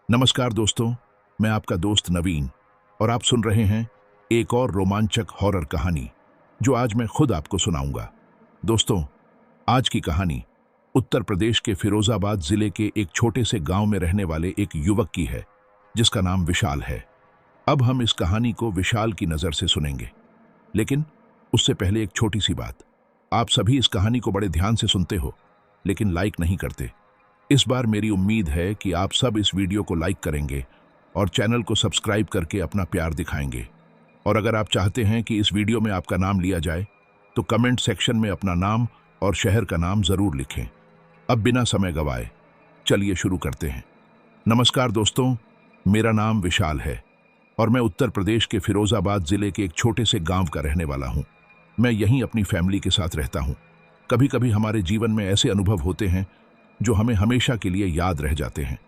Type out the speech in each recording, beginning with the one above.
नमस्कार दोस्तों, मैं आपका दोस्त नवीन और आप सुन रहे हैं एक और रोमांचक हॉरर कहानी जो आज मैं खुद आपको सुनाऊंगा। दोस्तों, आज की कहानी उत्तर प्रदेश के फिरोजाबाद जिले के एक छोटे से गांव में रहने वाले एक युवक की है जिसका नाम विशाल है। अब हम इस कहानी को विशाल की नज़र से सुनेंगे, लेकिन उससे पहले एक छोटी सी बात। आप सभी इस कहानी को बड़े ध्यान से सुनते हो लेकिन लाइक नहीं करते। इस बार मेरी उम्मीद है कि आप सब इस वीडियो को लाइक करेंगे और चैनल को सब्सक्राइब करके अपना प्यार दिखाएंगे। और अगर आप चाहते हैं कि इस वीडियो में आपका नाम लिया जाए तो कमेंट सेक्शन में अपना नाम और शहर का नाम ज़रूर लिखें। अब बिना समय गवाए चलिए शुरू करते हैं। नमस्कार दोस्तों, मेरा नाम विशाल है और मैं उत्तर प्रदेश के फिरोजाबाद ज़िले के एक छोटे से गांव का रहने वाला हूं। मैं यहीं अपनी फैमिली के साथ रहता हूं। कभी कभी हमारे जीवन में ऐसे अनुभव होते हैं जो हमें हमेशा के लिए याद रह जाते हैं।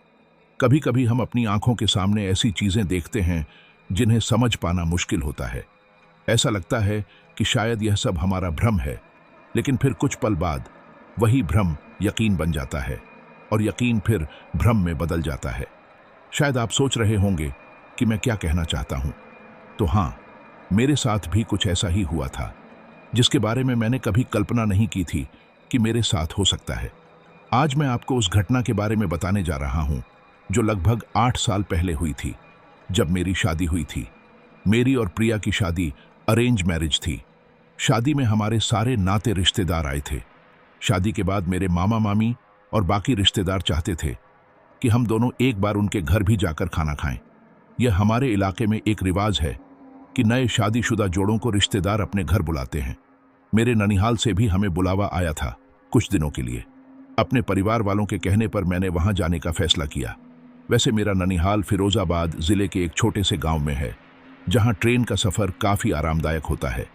कभी कभी हम अपनी आंखों के सामने ऐसी चीज़ें देखते हैं जिन्हें समझ पाना मुश्किल होता है। ऐसा लगता है कि शायद यह सब हमारा भ्रम है, लेकिन फिर कुछ पल बाद वही भ्रम यकीन बन जाता है और यकीन फिर भ्रम में बदल जाता है। शायद आप सोच रहे होंगे कि मैं क्या कहना चाहता हूँ। तो हाँ, मेरे साथ भी कुछ ऐसा ही हुआ था जिसके बारे में मैंने कभी कल्पना नहीं की थी कि मेरे साथ हो सकता है। आज मैं आपको उस घटना के बारे में बताने जा रहा हूं जो लगभग 8 साल पहले हुई थी, जब मेरी शादी हुई थी। मेरी और प्रिया की शादी अरेंज मैरिज थी। शादी में हमारे सारे नाते रिश्तेदार आए थे। शादी के बाद मेरे मामा मामी और बाकी रिश्तेदार चाहते थे कि हम दोनों एक बार उनके घर भी जाकर खाना खाएं। यह हमारे इलाके में एक रिवाज है कि नए शादीशुदा जोड़ों को रिश्तेदार अपने घर बुलाते हैं। मेरे ननिहाल से भी हमें बुलावा आया था कुछ दिनों के लिए। अपने परिवार वालों के कहने पर मैंने वहां जाने का फैसला किया। वैसे मेरा ननिहाल फिरोजाबाद जिले के एक छोटे से गांव में है, जहां ट्रेन का सफर काफी आरामदायक होता है।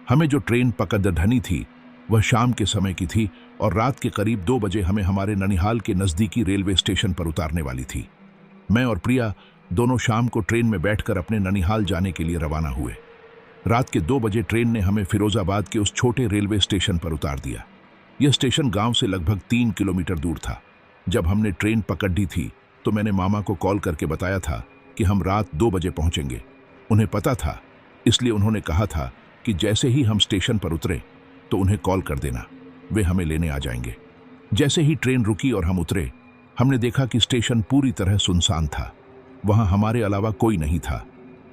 हमें जो ट्रेन पकड़नी थी वह शाम के समय की थी और रात के करीब 2 बजे हमें हमारे ननिहाल के नजदीकी रेलवे स्टेशन पर उतारने वाली थी। मैं और प्रिया दोनों शाम को ट्रेन में बैठकर अपने ननिहाल जाने के लिए रवाना हुए। रात के 2 बजे ट्रेन ने हमें फिरोजाबाद के उस छोटे रेलवे स्टेशन पर उतार दिया। यह स्टेशन गांव से लगभग 3 किलोमीटर दूर था। जब हमने ट्रेन पकड़ ली थी तो मैंने मामा को कॉल करके बताया था कि हम रात 2 बजे पहुंचेंगे। उन्हें पता था, इसलिए उन्होंने कहा था कि जैसे ही हम स्टेशन पर उतरे तो उन्हें कॉल कर देना, वे हमें लेने आ जाएंगे। जैसे ही ट्रेन रुकी और हम उतरे, हमने देखा कि स्टेशन पूरी तरह सुनसान था। वहां हमारे अलावा कोई नहीं था।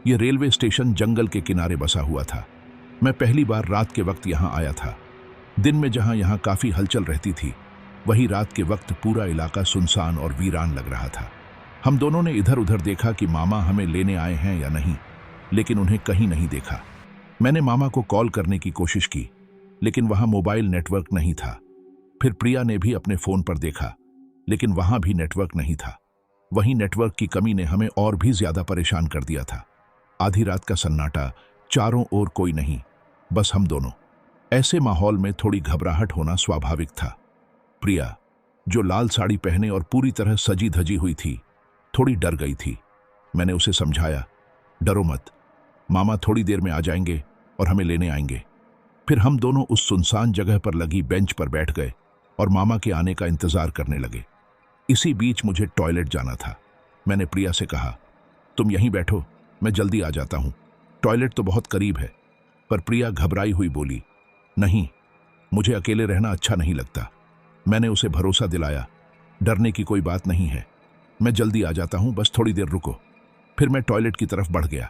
यह रेलवे स्टेशन जंगल के किनारे बसा हुआ था। मैं पहली बार रात के वक्त यहाँ आया था। दिन में जहां यहाँ काफी हलचल रहती थी, वही रात के वक्त पूरा इलाका सुनसान और वीरान लग रहा था। हम दोनों ने इधर उधर देखा कि मामा हमें लेने आए हैं या नहीं, लेकिन उन्हें कहीं नहीं देखा। मैंने मामा को कॉल करने की कोशिश की, लेकिन वहां मोबाइल नेटवर्क नहीं था। फिर प्रिया ने भी अपने फोन पर देखा, लेकिन वहां भी नेटवर्क नहीं था। वहीं नेटवर्क की कमी ने हमें और भी ज्यादा परेशान कर दिया था। आधी रात का सन्नाटा, चारों ओर कोई नहीं, बस हम दोनों। ऐसे माहौल में थोड़ी घबराहट होना स्वाभाविक था। प्रिया, जो लाल साड़ी पहने और पूरी तरह सजी धजी हुई थी, थोड़ी डर गई थी। मैंने उसे समझाया, डरो मत, मामा थोड़ी देर में आ जाएंगे और हमें लेने आएंगे। फिर हम दोनों उस सुनसान जगह पर लगी बेंच पर बैठ गए और मामा के आने का इंतजार करने लगे। इसी बीच मुझे टॉयलेट जाना था। मैंने प्रिया से कहा, तुम यहीं बैठो, मैं जल्दी आ जाता हूं। टॉयलेट तो बहुत करीब है। पर प्रिया घबराई हुई बोली, नहीं, मुझे अकेले रहना अच्छा नहीं लगता। मैंने उसे भरोसा दिलाया, डरने की कोई बात नहीं है, मैं जल्दी आ जाता हूं, बस थोड़ी देर रुको। फिर मैं टॉयलेट की तरफ बढ़ गया।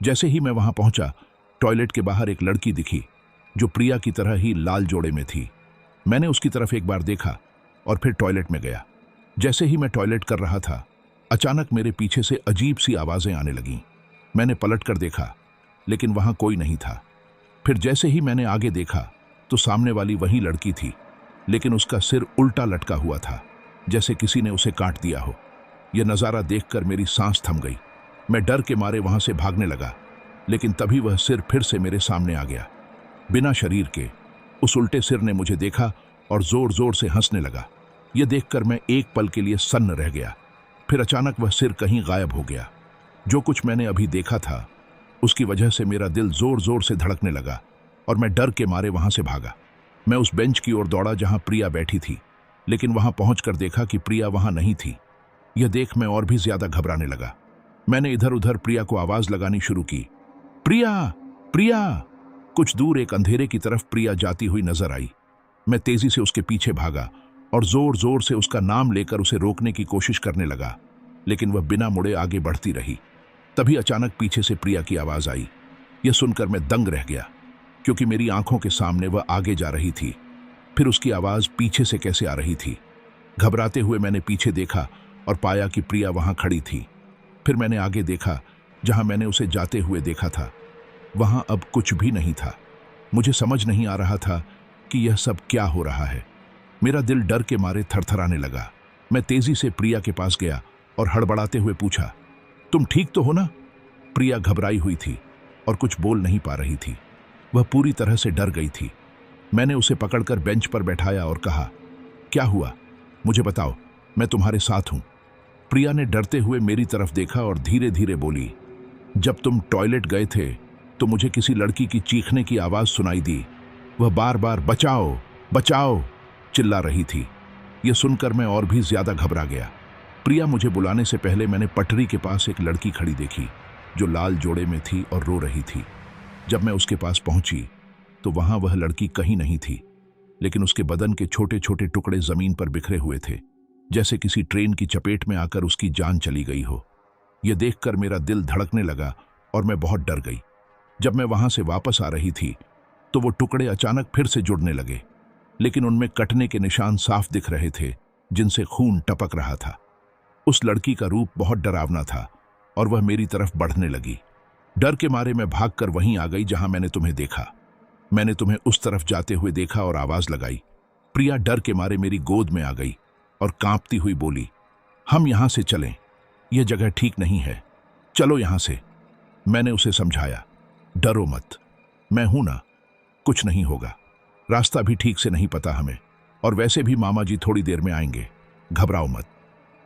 जैसे ही मैं वहां पहुंचा, टॉयलेट के बाहर एक लड़की दिखी जो प्रिया की तरह ही लाल जोड़े में थी। मैंने उसकी तरफ एक बार देखा और फिर टॉयलेट में गया। जैसे ही मैं टॉयलेट कर रहा था, अचानक मेरे पीछे से अजीब सी आवाजें आने लगीं। मैंने पलट कर देखा, लेकिन वहां कोई नहीं था। फिर जैसे ही मैंने आगे देखा तो सामने वाली वही लड़की थी, लेकिन उसका सिर उल्टा लटका हुआ था, जैसे किसी ने उसे काट दिया हो। यह नज़ारा देखकर मेरी सांस थम गई। मैं डर के मारे वहां से भागने लगा, लेकिन तभी वह सिर फिर से मेरे सामने आ गया। बिना शरीर के उस उल्टे सिर ने मुझे देखा और जोर जोर से हंसने लगा। यह देखकर मैं एक पल के लिए सन्न रह गया। फिर अचानक वह सिर कहीं गायब हो गया। जो कुछ मैंने अभी देखा था, उसकी वजह से मेरा दिल जोर जोर से धड़कने लगा और मैं डर के मारे वहां से भागा। मैं उस बेंच की ओर दौड़ा जहां प्रिया बैठी थी, लेकिन वहां पहुंचकर देखा कि प्रिया वहां नहीं थी। यह देख मैं और भी ज्यादा घबराने लगा। मैंने इधर उधर प्रिया को आवाज लगानी शुरू की, प्रिया, प्रिया। कुछ दूर एक अंधेरे की तरफ प्रिया जाती हुई नजर आई। मैं तेजी से उसके पीछे भागा और जोर जोर से उसका नाम लेकर उसे रोकने की कोशिश करने लगा, लेकिन वह बिना मुड़े आगे बढ़ती रही। तभी अचानक पीछे से प्रिया की आवाज आई। यह सुनकर मैं दंग रह गया, क्योंकि मेरी आंखों के सामने वह आगे जा रही थी, फिर उसकी आवाज पीछे से कैसे आ रही थी। घबराते हुए मैंने पीछे देखा और पाया कि प्रिया वहां खड़ी थी। फिर मैंने आगे देखा, जहां मैंने उसे जाते हुए देखा था। वहां अब कुछ भी नहीं था। मुझे समझ नहीं आ रहा था कि यह सब क्या हो रहा है। मेरा दिल डर के मारे थरथराने लगा। मैं तेजी से प्रिया के पास गया और हड़बड़ाते हुए पूछा, तुम ठीक तो हो ना? प्रिया घबराई हुई थी और कुछ बोल नहीं पा रही थी। वह पूरी तरह से डर गई थी। मैंने उसे पकड़कर बेंच पर बैठाया और कहा, क्या हुआ, मुझे बताओ, मैं तुम्हारे साथ हूं। प्रिया ने डरते हुए मेरी तरफ देखा और धीरे धीरे बोली, जब तुम टॉयलेट गए थे तो मुझे किसी लड़की की चीखने की आवाज सुनाई दी। वह बार बार बचाओ बचाओ चिल्ला रही थी। यह सुनकर मैं और भी ज्यादा घबरा गया। प्रिया मुझे बुलाने से पहले मैंने पटरी के पास एक लड़की खड़ी देखी, जो लाल जोड़े में थी और रो रही थी। जब मैं उसके पास पहुंची तो वहां वह लड़की कहीं नहीं थी, लेकिन उसके बदन के छोटे छोटे टुकड़े जमीन पर बिखरे हुए थे, जैसे किसी ट्रेन की चपेट में आकर उसकी जान चली गई हो। यह देखकर मेरा दिल धड़कने लगा और मैं बहुत डर गई। जब मैं वहां से वापस आ रही थी तो वो टुकड़े अचानक फिर से जुड़ने लगे, लेकिन उनमें कटने के निशान साफ दिख रहे थे, जिनसे खून टपक रहा था। उस लड़की का रूप बहुत डरावना था और वह मेरी तरफ बढ़ने लगी। डर के मारे मैं भागकर वहीं आ गई जहां मैंने तुम्हें देखा। मैंने तुम्हें उस तरफ जाते हुए देखा और आवाज लगाई। प्रिया डर के मारे मेरी गोद में आ गई और कांपती हुई बोली, हम यहां से चलें, यह जगह ठीक नहीं है, चलो यहां से। मैंने उसे समझाया, डरो मत, मैं हूं ना, कुछ नहीं होगा। रास्ता भी ठीक से नहीं पता हमें, और वैसे भी मामा जी थोड़ी देर में आएंगे, घबराओ मत।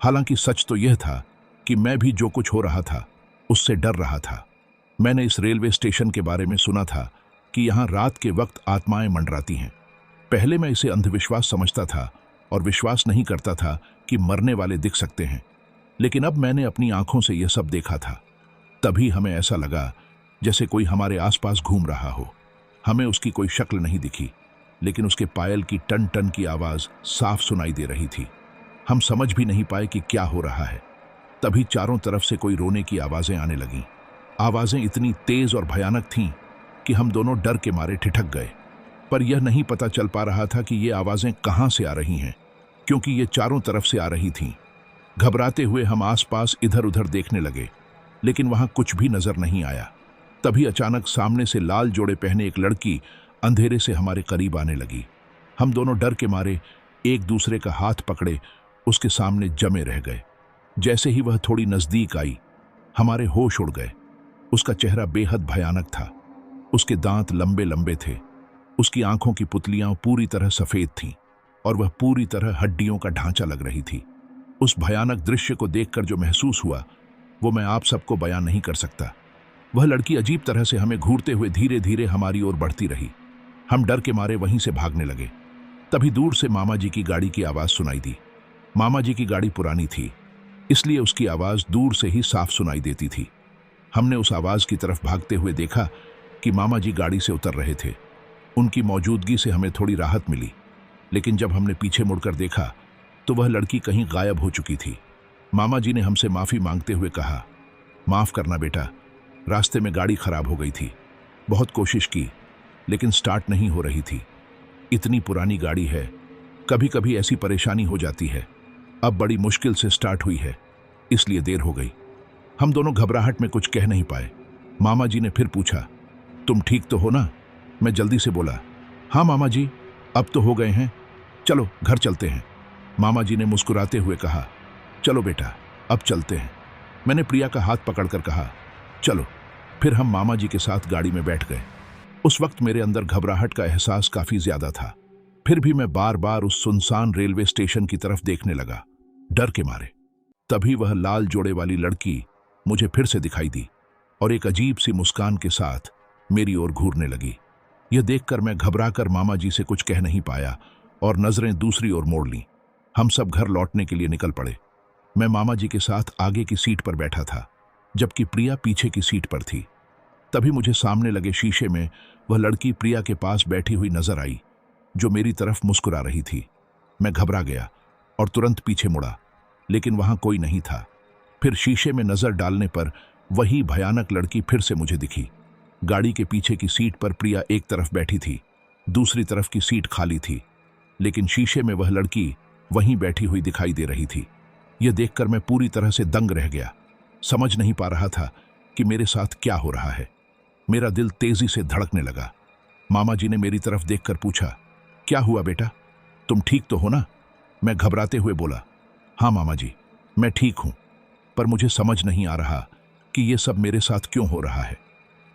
हालांकि सच तो यह था कि मैं भी जो कुछ हो रहा था उससे डर रहा था। मैंने इस रेलवे स्टेशन के बारे में सुना था कि यहां रात के वक्त आत्माएं मंडराती हैं। पहले मैं इसे अंधविश्वास समझता था और विश्वास नहीं करता था कि मरने वाले दिख सकते हैं, लेकिन अब मैंने अपनी आंखों से यह सब देखा था। तभी हमें ऐसा लगा जैसे कोई हमारे आसपास घूम रहा हो। हमें उसकी कोई शक्ल नहीं दिखी, लेकिन उसके पायल की टन टन की आवाज साफ सुनाई दे रही थी। हम समझ भी नहीं पाए कि क्या हो रहा है। तभी चारों तरफ से कोई रोने की आवाजें आने लगीं। आवाजें इतनी तेज और भयानक थीं कि हम दोनों डर के मारे ठिठक गए, पर यह नहीं पता चल पा रहा था कि ये आवाजें कहां से आ रही हैं, क्योंकि ये चारों तरफ से आ रही थीं। घबराते हुए हम आसपास इधर उधर देखने लगे, लेकिन वहां कुछ भी नजर नहीं आया। तभी अचानक सामने से लाल जोड़े पहने एक लड़की अंधेरे से हमारे करीब आने लगी। हम दोनों डर के मारे एक दूसरे का हाथ पकड़े उसके सामने जमे रह गए। जैसे ही वह थोड़ी नजदीक आई, हमारे होश उड़ गए। उसका चेहरा बेहद भयानक था। उसके दांत लंबे लंबे थे, उसकी आंखों की पुतलियां पूरी तरह सफेद थीं और वह पूरी तरह हड्डियों का ढांचा लग रही थी। उस भयानक दृश्य को देखकर जो महसूस हुआ वो मैं आप सबको बयान नहीं कर सकता। वह लड़की अजीब तरह से हमें घूरते हुए धीरे धीरे हमारी ओर बढ़ती रही। हम डर के मारे वहीं से भागने लगे। तभी दूर से मामा जी की गाड़ी की आवाज सुनाई दी। मामा जी की गाड़ी पुरानी थी, इसलिए उसकी आवाज दूर से ही साफ सुनाई देती थी। हमने उस आवाज की तरफ भागते हुए देखा कि मामा जी गाड़ी से उतर रहे थे। उनकी मौजूदगी से हमें थोड़ी राहत मिली, लेकिन जब हमने पीछे मुड़कर देखा तो वह लड़की कहीं गायब हो चुकी थी। मामा जी ने हमसे माफी मांगते हुए कहा, माफ करना बेटा, रास्ते में गाड़ी खराब हो गई थी। बहुत कोशिश की, लेकिन स्टार्ट नहीं हो रही थी। इतनी पुरानी गाड़ी है, कभी कभी ऐसी परेशानी हो जाती है। अब बड़ी मुश्किल से स्टार्ट हुई है, इसलिए देर हो गई। हम दोनों घबराहट में कुछ कह नहीं पाए। मामा जी ने फिर पूछा, तुम ठीक तो हो ना? मैं जल्दी से बोला, हाँ मामा जी, अब तो हो गए हैं, चलो घर चलते हैं। मामा जी ने मुस्कुराते हुए कहा, चलो बेटा, अब चलते हैं। मैंने प्रिया का हाथ पकड़कर कहा, चलो। फिर हम मामा जी के साथ गाड़ी में बैठ गए। उस वक्त मेरे अंदर घबराहट का एहसास काफी ज्यादा था। फिर भी मैं बार बार उस सुनसान रेलवे स्टेशन की तरफ देखने लगा, डर के मारे। तभी वह लाल जोड़े वाली लड़की मुझे फिर से दिखाई दी और एक अजीब सी मुस्कान के साथ मेरी ओर घूरने लगी। यह देखकर मैं घबराकर मामा जी से कुछ कह नहीं पाया और नजरें दूसरी ओर मोड़ लीं। हम सब घर लौटने के लिए निकल पड़े। मैं मामा जी के साथ आगे की सीट पर बैठा था, जबकि प्रिया पीछे की सीट पर थी। तभी मुझे सामने लगे शीशे में वह लड़की प्रिया के पास बैठी हुई नजर आई, जो मेरी तरफ मुस्कुरा रही थी। मैं घबरा गया और तुरंत पीछे मुड़ा, लेकिन वहां कोई नहीं था। फिर शीशे में नजर डालने पर वही भयानक लड़की फिर से मुझे दिखी। गाड़ी के पीछे की सीट पर प्रिया एक तरफ बैठी थी, दूसरी तरफ की सीट खाली थी, लेकिन शीशे में वह लड़की वहीं बैठी हुई दिखाई दे रही थी। यह देखकर मैं पूरी तरह से दंग रह गया। समझ नहीं पा रहा था कि मेरे साथ क्या हो रहा है। मेरा दिल तेजी से धड़कने लगा। मामा जी ने मेरी तरफ देखकर पूछा, क्या हुआ बेटा, तुम ठीक तो हो ना? मैं घबराते हुए बोला, हाँ मामा जी, मैं ठीक हूं, पर मुझे समझ नहीं आ रहा कि यह सब मेरे साथ क्यों हो रहा है।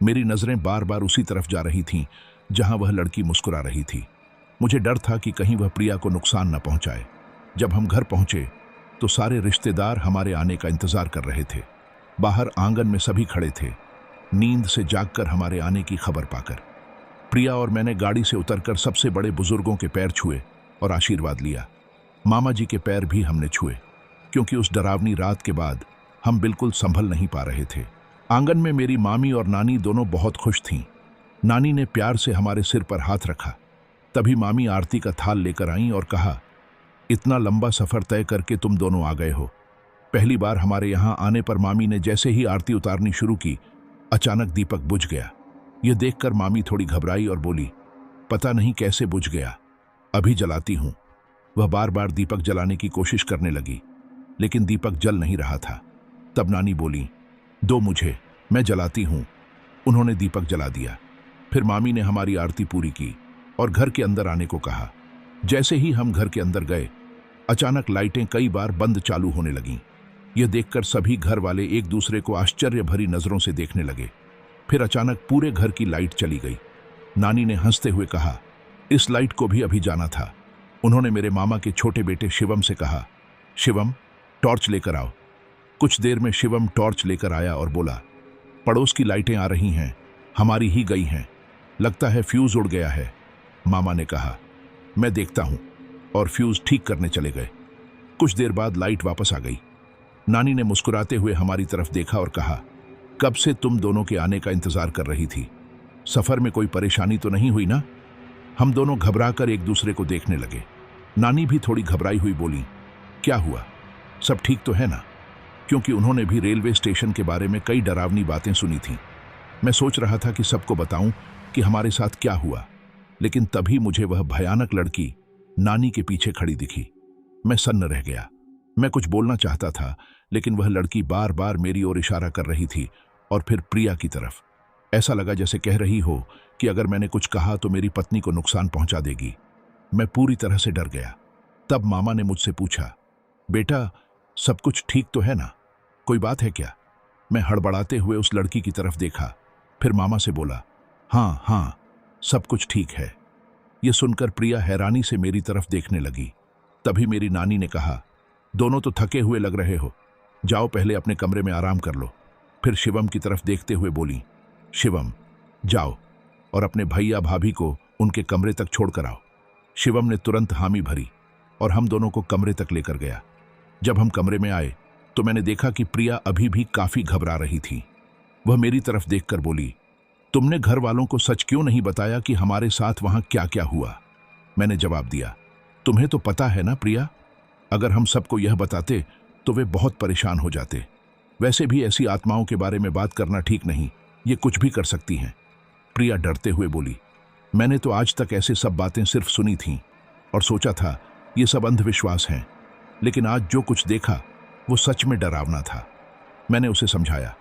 मेरी नजरें बार बार उसी तरफ जा रही थीं जहां वह लड़की मुस्कुरा रही थी। मुझे डर था कि कहीं वह प्रिया को नुकसान न पहुंचाए। जब हम घर पहुंचे तो सारे रिश्तेदार हमारे आने का इंतजार कर रहे थे। बाहर आंगन में सभी खड़े थे, नींद से जागकर हमारे आने की खबर पाकर। प्रिया और मैंने गाड़ी से उतरकर सबसे बड़े बुजुर्गों के पैर छुए और आशीर्वाद लिया। मामा जी के पैर भी हमने छुए, क्योंकि उस डरावनी रात के बाद हम बिल्कुल संभल नहीं पा रहे थे। आंगन में मेरी मामी और नानी दोनों बहुत खुश थीं। नानी ने प्यार से हमारे सिर पर हाथ रखा। तभी मामी आरती का थाल लेकर आईं और कहा, इतना लंबा सफर तय करके तुम दोनों आ गए हो। पहली बार हमारे यहाँ आने पर मामी ने जैसे ही आरती उतारनी शुरू की, अचानक दीपक बुझ गया। यह देखकर मामी थोड़ी घबराई और बोली, पता नहीं कैसे बुझ गया, अभी जलाती हूं। वह बार बार दीपक जलाने की कोशिश करने लगी, लेकिन दीपक जल नहीं रहा था। तब नानी बोली, दो मुझे, मैं जलाती हूं। उन्होंने दीपक जला दिया। फिर मामी ने हमारी आरती पूरी की और घर के अंदर आने को कहा। जैसे ही हम घर के अंदर गए, अचानक लाइटें कई बार बंद चालू होने लगीं। यह देखकर सभी घर वाले एक दूसरे को आश्चर्य भरी नजरों से देखने लगे। फिर अचानक पूरे घर की लाइट चली गई। नानी ने हंसते हुए कहा, इस लाइट को भी अभी जाना था। उन्होंने मेरे मामा के छोटे बेटे शिवम से कहा, शिवम, टॉर्च लेकर आओ। कुछ देर में शिवम टॉर्च लेकर आया और बोला, पड़ोस की लाइटें आ रही हैं, हमारी ही गई हैं, लगता है फ्यूज उड़ गया है। मामा ने कहा, मैं देखता हूं, और फ्यूज ठीक करने चले गए। कुछ देर बाद लाइट वापस आ गई। नानी ने मुस्कुराते हुए हमारी तरफ देखा और कहा, कब से तुम दोनों के आने का इंतजार कर रही थी, सफर में कोई परेशानी तो नहीं हुई ना? हम दोनों घबराकर एक दूसरे को देखने लगे। नानी भी थोड़ी घबराई हुई बोली, क्या हुआ, सब ठीक तो है ना? क्योंकि उन्होंने भी रेलवे स्टेशन के बारे में कई डरावनी बातें सुनी थीं। मैं सोच रहा था कि सबको बताऊं कि हमारे साथ क्या हुआ, लेकिन तभी मुझे वह भयानक लड़की नानी के पीछे खड़ी दिखी। मैं सन्न रह गया। मैं कुछ बोलना चाहता था, लेकिन वह लड़की बार बार मेरी ओर इशारा कर रही थी और फिर प्रिया की तरफ। ऐसा लगा जैसे कह रही हो कि अगर मैंने कुछ कहा तो मेरी पत्नी को नुकसान पहुंचा देगी। मैं पूरी तरह से डर गया। तब मामा ने मुझसे पूछा, बेटा, सब कुछ ठीक तो है ना, कोई बात है क्या? मैं हड़बड़ाते हुए उस लड़की की तरफ देखा, फिर मामा से बोला, हाँ हाँ, सब कुछ ठीक है। यह सुनकर प्रिया हैरानी से मेरी तरफ देखने लगी। तभी मेरी नानी ने कहा, दोनों तो थके हुए लग रहे हो, जाओ पहले अपने कमरे में आराम कर लो। फिर शिवम की तरफ देखते हुए बोली, शिवम, जाओ और अपने भैया भाभी को उनके कमरे तक छोड़कर आओ। शिवम ने तुरंत हामी भरी और हम दोनों को कमरे तक लेकर गया। जब हम कमरे में आए तो मैंने देखा कि प्रिया अभी भी काफी घबरा रही थी। वह मेरी तरफ देखकर बोली, तुमने घर वालों को सच क्यों नहीं बताया कि हमारे साथ वहां क्या क्या हुआ? मैंने जवाब दिया, तुम्हें तो पता है ना प्रिया, अगर हम सबको यह बताते तो वे बहुत परेशान हो जाते। वैसे भी ऐसी आत्माओं के बारे में बात करना ठीक नहीं, ये कुछ भी कर सकती हैं। प्रिया डरते हुए बोली, मैंने तो आज तक ऐसे सब बातें सिर्फ सुनी थीं और सोचा था ये सब अंधविश्वास हैं, लेकिन आज जो कुछ देखा वो सच में डरावना था। मैंने उसे समझाया,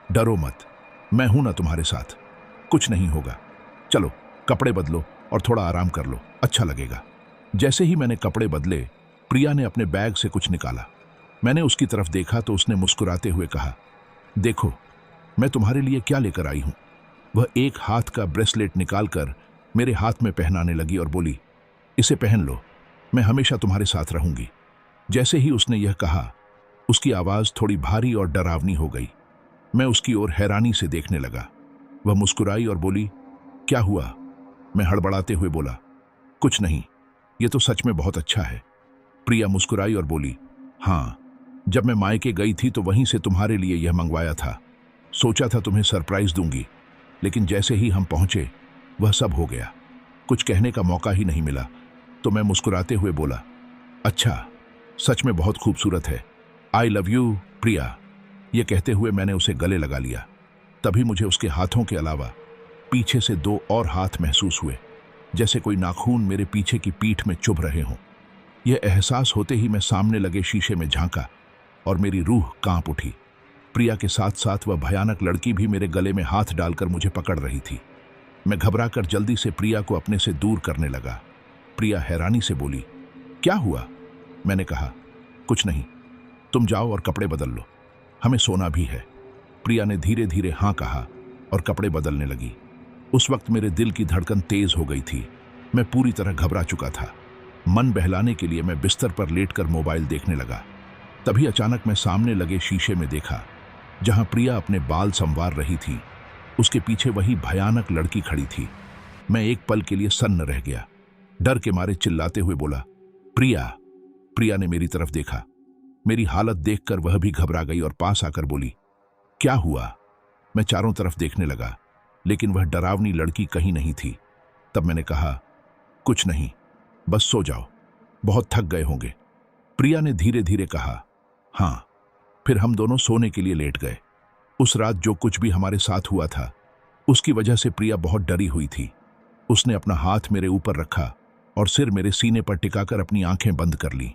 डरो मत, मैं हूं ना तुम्हारे साथ, कुछ नहीं होगा। चलो कपड़े बदलो और थोड़ा आराम कर लो, अच्छा लगेगा। जैसे ही मैंने कपड़े बदले, प्रिया ने अपने बैग से कुछ निकाला। मैंने उसकी तरफ देखा तो उसने मुस्कुराते हुए कहा, देखो मैं तुम्हारे लिए क्या लेकर आई हूं। वह एक हाथ का ब्रेसलेट निकालकर मेरे हाथ में पहनाने लगी और बोली, इसे पहन लो, मैं हमेशा तुम्हारे साथ रहूंगी। जैसे ही उसने यह कहा, उसकी आवाज थोड़ी भारी और डरावनी हो गई। मैं उसकी ओर हैरानी से देखने लगा। वह मुस्कुराई और बोली, क्या हुआ? मैं हड़बड़ाते हुए बोला, कुछ नहीं, ये तो सच में बहुत अच्छा है। प्रिया मुस्कुराई और बोली, हाँ, जब मैं मायके गई थी तो वहीं से तुम्हारे लिए यह मंगवाया था। सोचा था तुम्हें सरप्राइज दूंगी, लेकिन जैसे ही हम पहुंचे वह सब हो गया। कुछ कहने का मौका ही नहीं मिला तो मैं मुस्कुराते हुए बोला, अच्छा, सच में बहुत खूबसूरत है। आई लव यू प्रिया। यह कहते हुए मैंने उसे गले लगा लिया। तभी मुझे उसके हाथों के अलावा पीछे से 2 और हाथ महसूस हुए, जैसे कोई नाखून मेरे पीछे की पीठ में चुभ रहे हों। यह एहसास होते ही मैं सामने लगे शीशे में झांका और मेरी रूह कांप उठी। प्रिया के साथ साथ वह भयानक लड़की भी मेरे गले में हाथ डालकर मुझे पकड़ रही थी। मैं घबराकर जल्दी से प्रिया को अपने से दूर करने लगा। प्रिया हैरानी से बोली, क्या हुआ? मैंने कहा, कुछ नहीं, तुम जाओ और कपड़े बदल लो, हमें सोना भी है। प्रिया ने धीरे धीरे हाँ कहा और कपड़े बदलने लगी। उस वक्त मेरे दिल की धड़कन तेज हो गई थी। मैं पूरी तरह घबरा चुका था। मन बहलाने के लिए मैं बिस्तर पर लेटकर मोबाइल देखने लगा। तभी अचानक मैं सामने लगे शीशे में देखा, जहां प्रिया अपने बाल संवार रही थी, उसके पीछे वही भयानक लड़की खड़ी थी। मैं एक पल के लिए सन्न रह गया। डर के मारे चिल्लाते हुए बोला, प्रिया। प्रिया ने मेरी तरफ देखा। मेरी हालत देखकर वह भी घबरा गई और पास आकर बोली, क्या हुआ? मैं चारों तरफ देखने लगा, लेकिन वह डरावनी लड़की कहीं नहीं थी। तब मैंने कहा, कुछ नहीं, बस सो जाओ, बहुत थक गए होंगे। प्रिया ने धीरे धीरे कहा, हाँ। फिर हम दोनों सोने के लिए लेट गए। उस रात जो कुछ भी हमारे साथ हुआ था, उसकी वजह से प्रिया बहुत डरी हुई थी। उसने अपना हाथ मेरे ऊपर रखा और सिर मेरे सीने पर टिकाकर अपनी आंखें बंद कर ली।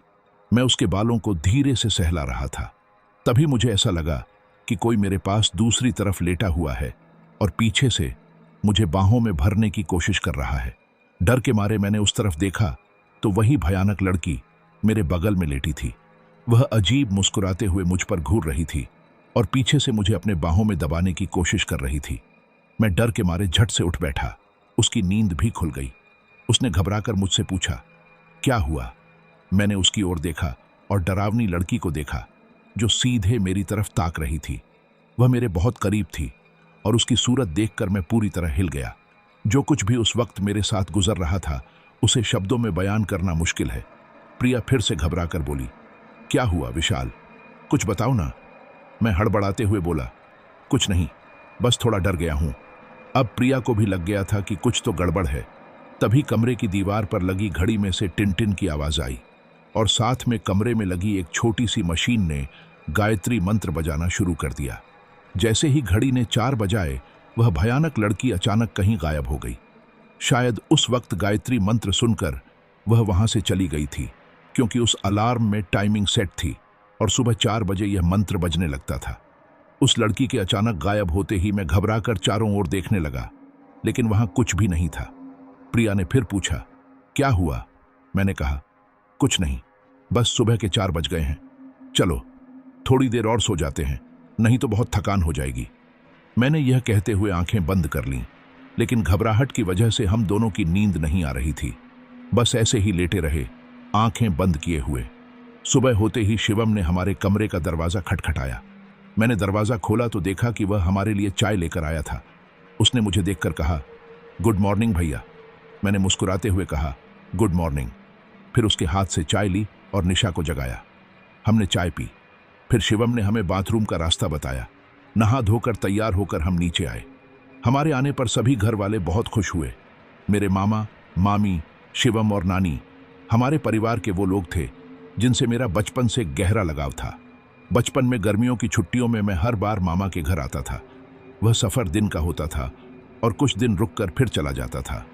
मैं उसके बालों को धीरे से सहला रहा था। तभी मुझे ऐसा लगा कि कोई मेरे पास दूसरी तरफ लेटा हुआ है और पीछे से मुझे बाहों में भरने की कोशिश कर रहा है। डर के मारे मैंने उस तरफ देखा तो वही भयानक लड़की मेरे बगल में लेटी थी। वह अजीब मुस्कुराते हुए मुझ पर घूर रही थी और पीछे से मुझे अपने बाहों में दबाने की कोशिश कर रही थी। मैं डर के मारे झट से उठ बैठा। उसकी नींद भी खुल गई। उसने घबराकर मुझसे पूछा, क्या हुआ? मैंने उसकी ओर देखा और डरावनी लड़की को देखा, जो सीधे मेरी तरफ ताक रही थी। वह मेरे बहुत करीब थी और उसकी सूरत देखकर मैं पूरी तरह हिल गया। जो कुछ भी उस वक्त मेरे साथ गुजर रहा था, उसे शब्दों में बयान करना मुश्किल है। प्रिया फिर से घबराकर बोली, क्या हुआ विशाल? कुछ बताओ ना। मैं हड़बड़ाते हुए बोला, कुछ नहीं, बस थोड़ा डर गया हूं। अब प्रिया को भी लग गया था कि कुछ तो गड़बड़ है। तभी कमरे की दीवार पर लगी घड़ी में से टिन टिन की आवाज आई और साथ में कमरे में लगी एक छोटी सी मशीन ने गायत्री मंत्र बजाना शुरू कर दिया। जैसे ही घड़ी ने 4 बजाए, वह भयानक लड़की अचानक कहीं गायब हो गई। शायद उस वक्त गायत्री मंत्र सुनकर वह वहां से चली गई थी, क्योंकि उस अलार्म में टाइमिंग सेट थी और सुबह 4 बजे यह मंत्र बजने लगता था। उस लड़की के अचानक गायब होते ही मैं घबराकर चारों ओर देखने लगा, लेकिन वहां कुछ भी नहीं था। प्रिया ने फिर पूछा, क्या हुआ? मैंने कहा, कुछ नहीं, बस सुबह के 4 बज गए हैं। चलो थोड़ी देर और सो जाते हैं, नहीं तो बहुत थकान हो जाएगी। मैंने यह कहते हुए आंखें बंद कर लीं, लेकिन घबराहट की वजह से हम दोनों की नींद नहीं आ रही थी। बस ऐसे ही लेटे रहे, आंखें बंद किए हुए। सुबह होते ही शिवम ने हमारे कमरे का दरवाजा खटखटाया। मैंने दरवाजा खोला तो देखा कि वह हमारे लिए चाय लेकर आया था। उसने मुझे देखकर कहा, गुड मॉर्निंग भैया। मैंने मुस्कुराते हुए कहा, गुड मॉर्निंग। फिर उसके हाथ से चाय ली और निशा को जगाया। हमने चाय पी। फिर शिवम ने हमें बाथरूम का रास्ता बताया। नहा धोकर तैयार होकर हम नीचे आए। हमारे आने पर सभी घर वाले बहुत खुश हुए। मेरे मामा, मामी, शिवम और नानी हमारे परिवार के वो लोग थे जिनसे मेरा बचपन से गहरा लगाव था। बचपन में गर्मियों की छुट्टियों में मैं हर बार मामा के घर आता था। वह सफ़र दिन का होता था और कुछ दिन रुककर फिर चला जाता था,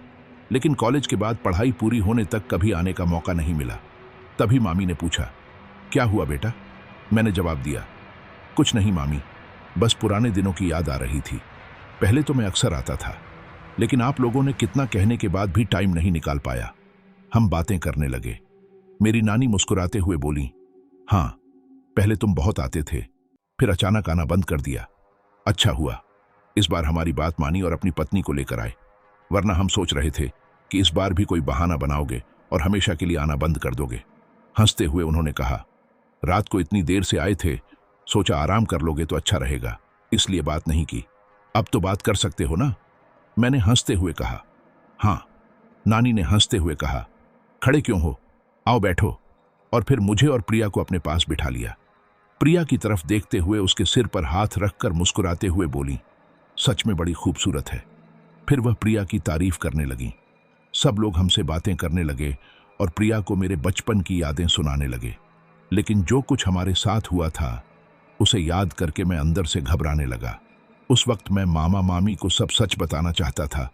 लेकिन कॉलेज के बाद पढ़ाई पूरी होने तक कभी आने का मौका नहीं मिला। तभी मामी ने पूछा, क्या हुआ बेटा? मैंने जवाब दिया, कुछ नहीं मामी, बस पुराने दिनों की याद आ रही थी। पहले तो मैं अक्सर आता था, लेकिन आप लोगों ने कितना कहने के बाद भी टाइम नहीं निकाल पाया। हम बातें करने लगे। मेरी नानी मुस्कुराते हुए बोली, हाँ, पहले तुम बहुत आते थे, फिर अचानक आना बंद कर दिया। अच्छा हुआ इस बार हमारी बात मानी और अपनी पत्नी को लेकर आए, वरना हम सोच रहे थे कि इस बार भी कोई बहाना बनाओगे और हमेशा के लिए आना बंद कर दोगे। हंसते हुए उन्होंने कहा, रात को इतनी देर से आए थे, सोचा आराम कर लोगे तो अच्छा रहेगा, इसलिए बात नहीं की। अब तो बात कर सकते हो ना? मैंने हंसते हुए कहा, हाँ। नानी ने हंसते हुए कहा, खड़े क्यों हो, आओ बैठो। और फिर मुझे और प्रिया को अपने पास बिठा लिया। प्रिया की तरफ देखते हुए उसके सिर पर हाथ रखकर मुस्कुराते हुए बोली, सच में बड़ी खूबसूरत है। फिर वह प्रिया की तारीफ करने लगी। सब लोग हमसे बातें करने लगे और प्रिया को मेरे बचपन की यादें सुनाने लगे। लेकिन जो कुछ हमारे साथ हुआ था उसे याद करके मैं अंदर से घबराने लगा। उस वक्त मैं मामा मामी को सब सच बताना चाहता था,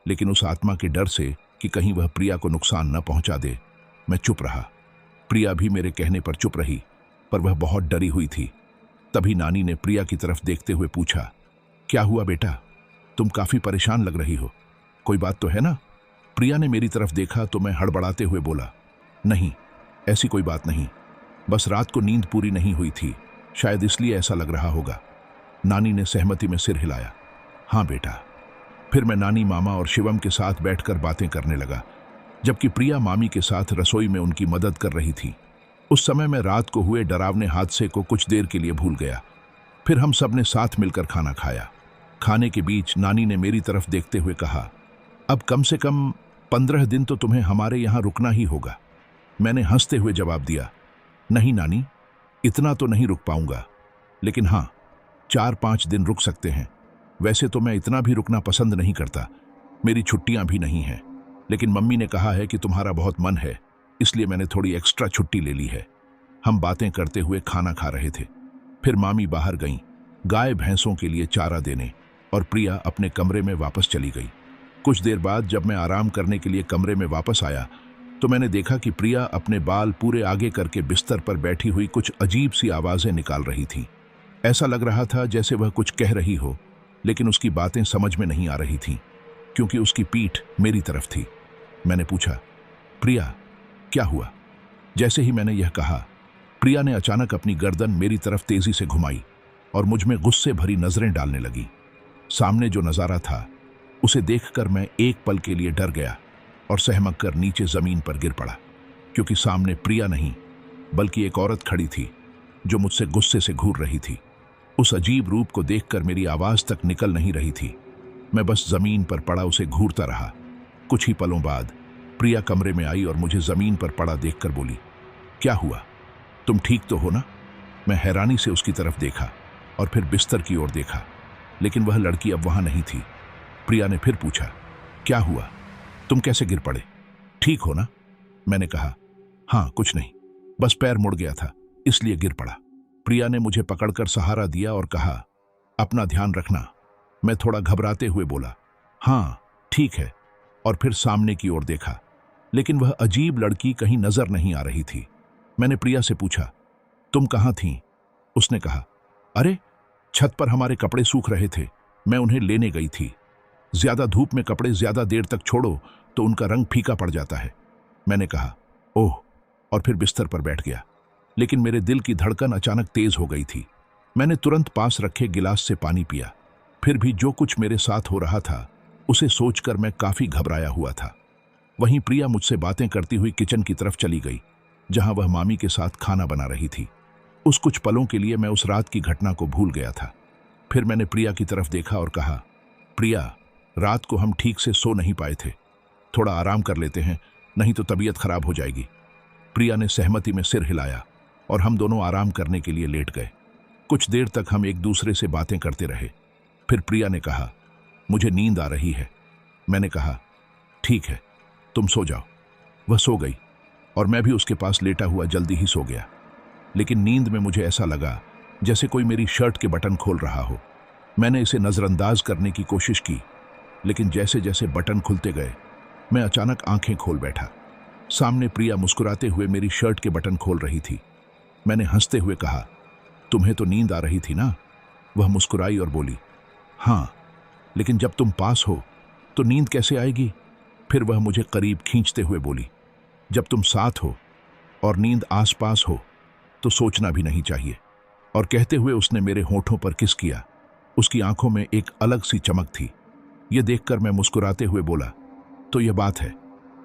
लेकिन उस आत्मा के डर से कि कहीं वह प्रिया को नुकसान न पहुंचा दे, मैं चुप रहा। प्रिया भी मेरे कहने पर चुप रही, पर वह बहुत डरी हुई थी। तभी नानी ने प्रिया की तरफ देखते हुए पूछा, क्या हुआ बेटा, तुम काफी परेशान लग रही हो, कोई बात तो है ना? प्रिया ने मेरी तरफ देखा तो मैं हड़बड़ाते हुए बोला, नहीं, ऐसी कोई बात नहीं, बस रात को नींद पूरी नहीं हुई थी, शायद इसलिए ऐसा लग रहा होगा। नानी ने सहमति में सिर हिलाया, हाँ बेटा। फिर मैं नानी, मामा और शिवम के साथ बैठकर बातें करने लगा, जबकि प्रिया मामी के साथ रसोई में उनकी मदद कर रही थी। उस समय मैं रात को हुए डरावने हादसे को कुछ देर के लिए भूल गया। फिर हम सब ने साथ मिलकर खाना खाया। खाने के बीच नानी ने मेरी तरफ देखते हुए कहा, अब कम से कम 15 दिन तो तुम्हें हमारे यहाँ रुकना ही होगा। मैंने हंसते हुए जवाब दिया, नहीं नानी, इतना तो नहीं रुक पाऊंगा, लेकिन हाँ, 4-5 दिन रुक सकते हैं। वैसे तो मैं इतना भी रुकना पसंद नहीं करता, मेरी छुट्टियां भी नहीं हैं, लेकिन मम्मी ने कहा है कि तुम्हारा बहुत मन है, इसलिए मैंने थोड़ी एक्स्ट्रा छुट्टी ले ली है। हम बातें करते हुए खाना खा रहे थे। फिर मामी बाहर गईं, गाय भैंसों के लिए चारा देने, और प्रिया अपने कमरे में वापस चली गई। कुछ देर बाद जब मैं आराम करने के लिए कमरे में वापस आया तो मैंने देखा कि प्रिया अपने बाल पूरे आगे करके बिस्तर पर बैठी हुई कुछ अजीब सी आवाजें निकाल रही थी। ऐसा लग रहा था जैसे वह कुछ कह रही हो, लेकिन उसकी बातें समझ में नहीं आ रही थीं, क्योंकि उसकी पीठ मेरी तरफ थी। मैंने पूछा, प्रिया, क्या हुआ? जैसे ही मैंने यह कहा, प्रिया ने अचानक अपनी गर्दन मेरी तरफ तेजी से घुमाई और मुझ में गुस्से भरी नजरें डालने लगी। सामने जो नजारा था उसे देखकर मैं एक पल के लिए डर गया और सहमक कर नीचे जमीन पर गिर पड़ा, क्योंकि सामने प्रिया नहीं बल्कि एक औरत खड़ी थी जो मुझसे गुस्से से घूर रही थी। उस अजीब रूप को देखकर मेरी आवाज तक निकल नहीं रही थी। मैं बस जमीन पर पड़ा उसे घूरता रहा। कुछ ही पलों बाद प्रिया कमरे में आई और मुझे जमीन पर पड़ा देखकर बोली, क्या हुआ, तुम ठीक तो हो ना? मैं हैरानी से उसकी तरफ देखा और फिर बिस्तर की ओर देखा, लेकिन वह लड़की अब वहां नहीं थी। प्रिया ने फिर पूछा, क्या हुआ, तुम कैसे गिर पड़े, ठीक हो ना? मैंने कहा, हाँ, कुछ नहीं, बस पैर मुड़ गया था इसलिए गिर पड़ा। प्रिया ने मुझे पकड़कर सहारा दिया और कहा, अपना ध्यान रखना। मैं थोड़ा घबराते हुए बोला, हाँ ठीक है, और फिर सामने की ओर देखा, लेकिन वह अजीब लड़की कहीं नजर नहीं आ रही थी। मैंने प्रिया से पूछा, तुम कहाँ थीं? उसने कहा, अरे छत पर हमारे कपड़े सूख रहे थे, मैं उन्हें लेने गई थी। ज्यादा धूप में कपड़े ज्यादा देर तक छोड़ो तो उनका रंग फीका पड़ जाता है। मैंने कहा, ओह, और फिर बिस्तर पर बैठ गया। लेकिन मेरे दिल की धड़कन अचानक तेज हो गई थी। मैंने तुरंत पास रखे गिलास से पानी पिया। फिर भी जो कुछ मेरे साथ हो रहा था उसे सोचकर मैं काफी घबराया हुआ था। वहीं प्रिया मुझसे बातें करती हुई किचन की तरफ चली गई, जहां वह मामी के साथ खाना बना रही थी। उस कुछ पलों के लिए मैं उस रात की घटना को भूल गया था। फिर मैंने प्रिया की तरफ देखा और कहा, प्रिया, रात को हम ठीक से सो नहीं पाए थे, थोड़ा आराम कर लेते हैं, नहीं तो तबीयत खराब हो जाएगी। प्रिया ने सहमति में सिर हिलाया और हम दोनों आराम करने के लिए लेट गए। कुछ देर तक हम एक दूसरे से बातें करते रहे। फिर प्रिया ने कहा, मुझे नींद आ रही है। मैंने कहा, ठीक है, तुम सो जाओ। वह सो गई और मैं भी उसके पास लेटा हुआ जल्दी ही सो गया। लेकिन नींद में मुझे ऐसा लगा जैसे कोई मेरी शर्ट के बटन खोल रहा हो। मैंने इसे नजरअंदाज करने की कोशिश की, लेकिन जैसे जैसे बटन खुलते गए मैं अचानक आंखें खोल बैठा। सामने प्रिया मुस्कुराते हुए मेरी शर्ट के बटन खोल रही थी। मैंने हंसते हुए कहा, तुम्हें तो नींद आ रही थी ना? वह मुस्कुराई और बोली, हाँ, लेकिन जब तुम पास हो तो नींद कैसे आएगी? फिर वह मुझे करीब खींचते हुए बोली, जब तुम साथ हो और नींद आसपास हो तो सोचना भी नहीं चाहिए। और कहते हुए उसने मेरे होठों पर किस किया। उसकी आंखों में एक अलग सी चमक थी। यह देखकर मैं मुस्कुराते हुए बोला, तो यह बात है।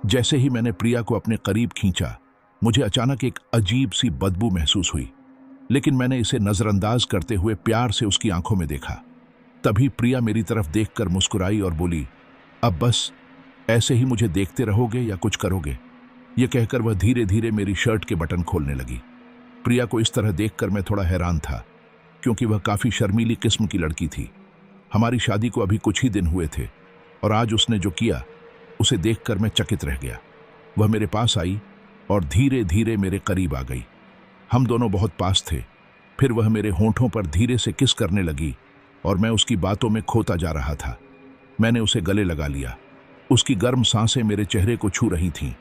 जैसे ही मैंने प्रिया को अपने करीब खींचा, मुझे अचानक एक अजीब सी बदबू महसूस हुई, लेकिन मैंने इसे नजरअंदाज करते हुए प्यार से उसकी आंखों में देखा। तभी प्रिया मेरी तरफ देखकर मुस्कुराई और बोली, अब बस ऐसे ही मुझे देखते रहोगे या कुछ करोगे? यह कहकर वह धीरे धीरे मेरी शर्ट के बटन खोलने लगी। प्रिया को इस तरह देखकर मैं थोड़ा हैरान था, क्योंकि वह काफी शर्मीली किस्म की लड़की थी। हमारी शादी को अभी कुछ ही दिन हुए थे और आज उसने जो किया उसे देखकर मैं चकित रह गया। वह मेरे पास आई और धीरे धीरे मेरे करीब आ गई। हम दोनों बहुत पास थे। फिर वह मेरे होंठों पर धीरे से किस करने लगी और मैं उसकी बातों में खोता जा रहा था। मैंने उसे गले लगा लिया। उसकी गर्म सांसें मेरे चेहरे को छू रही थीं।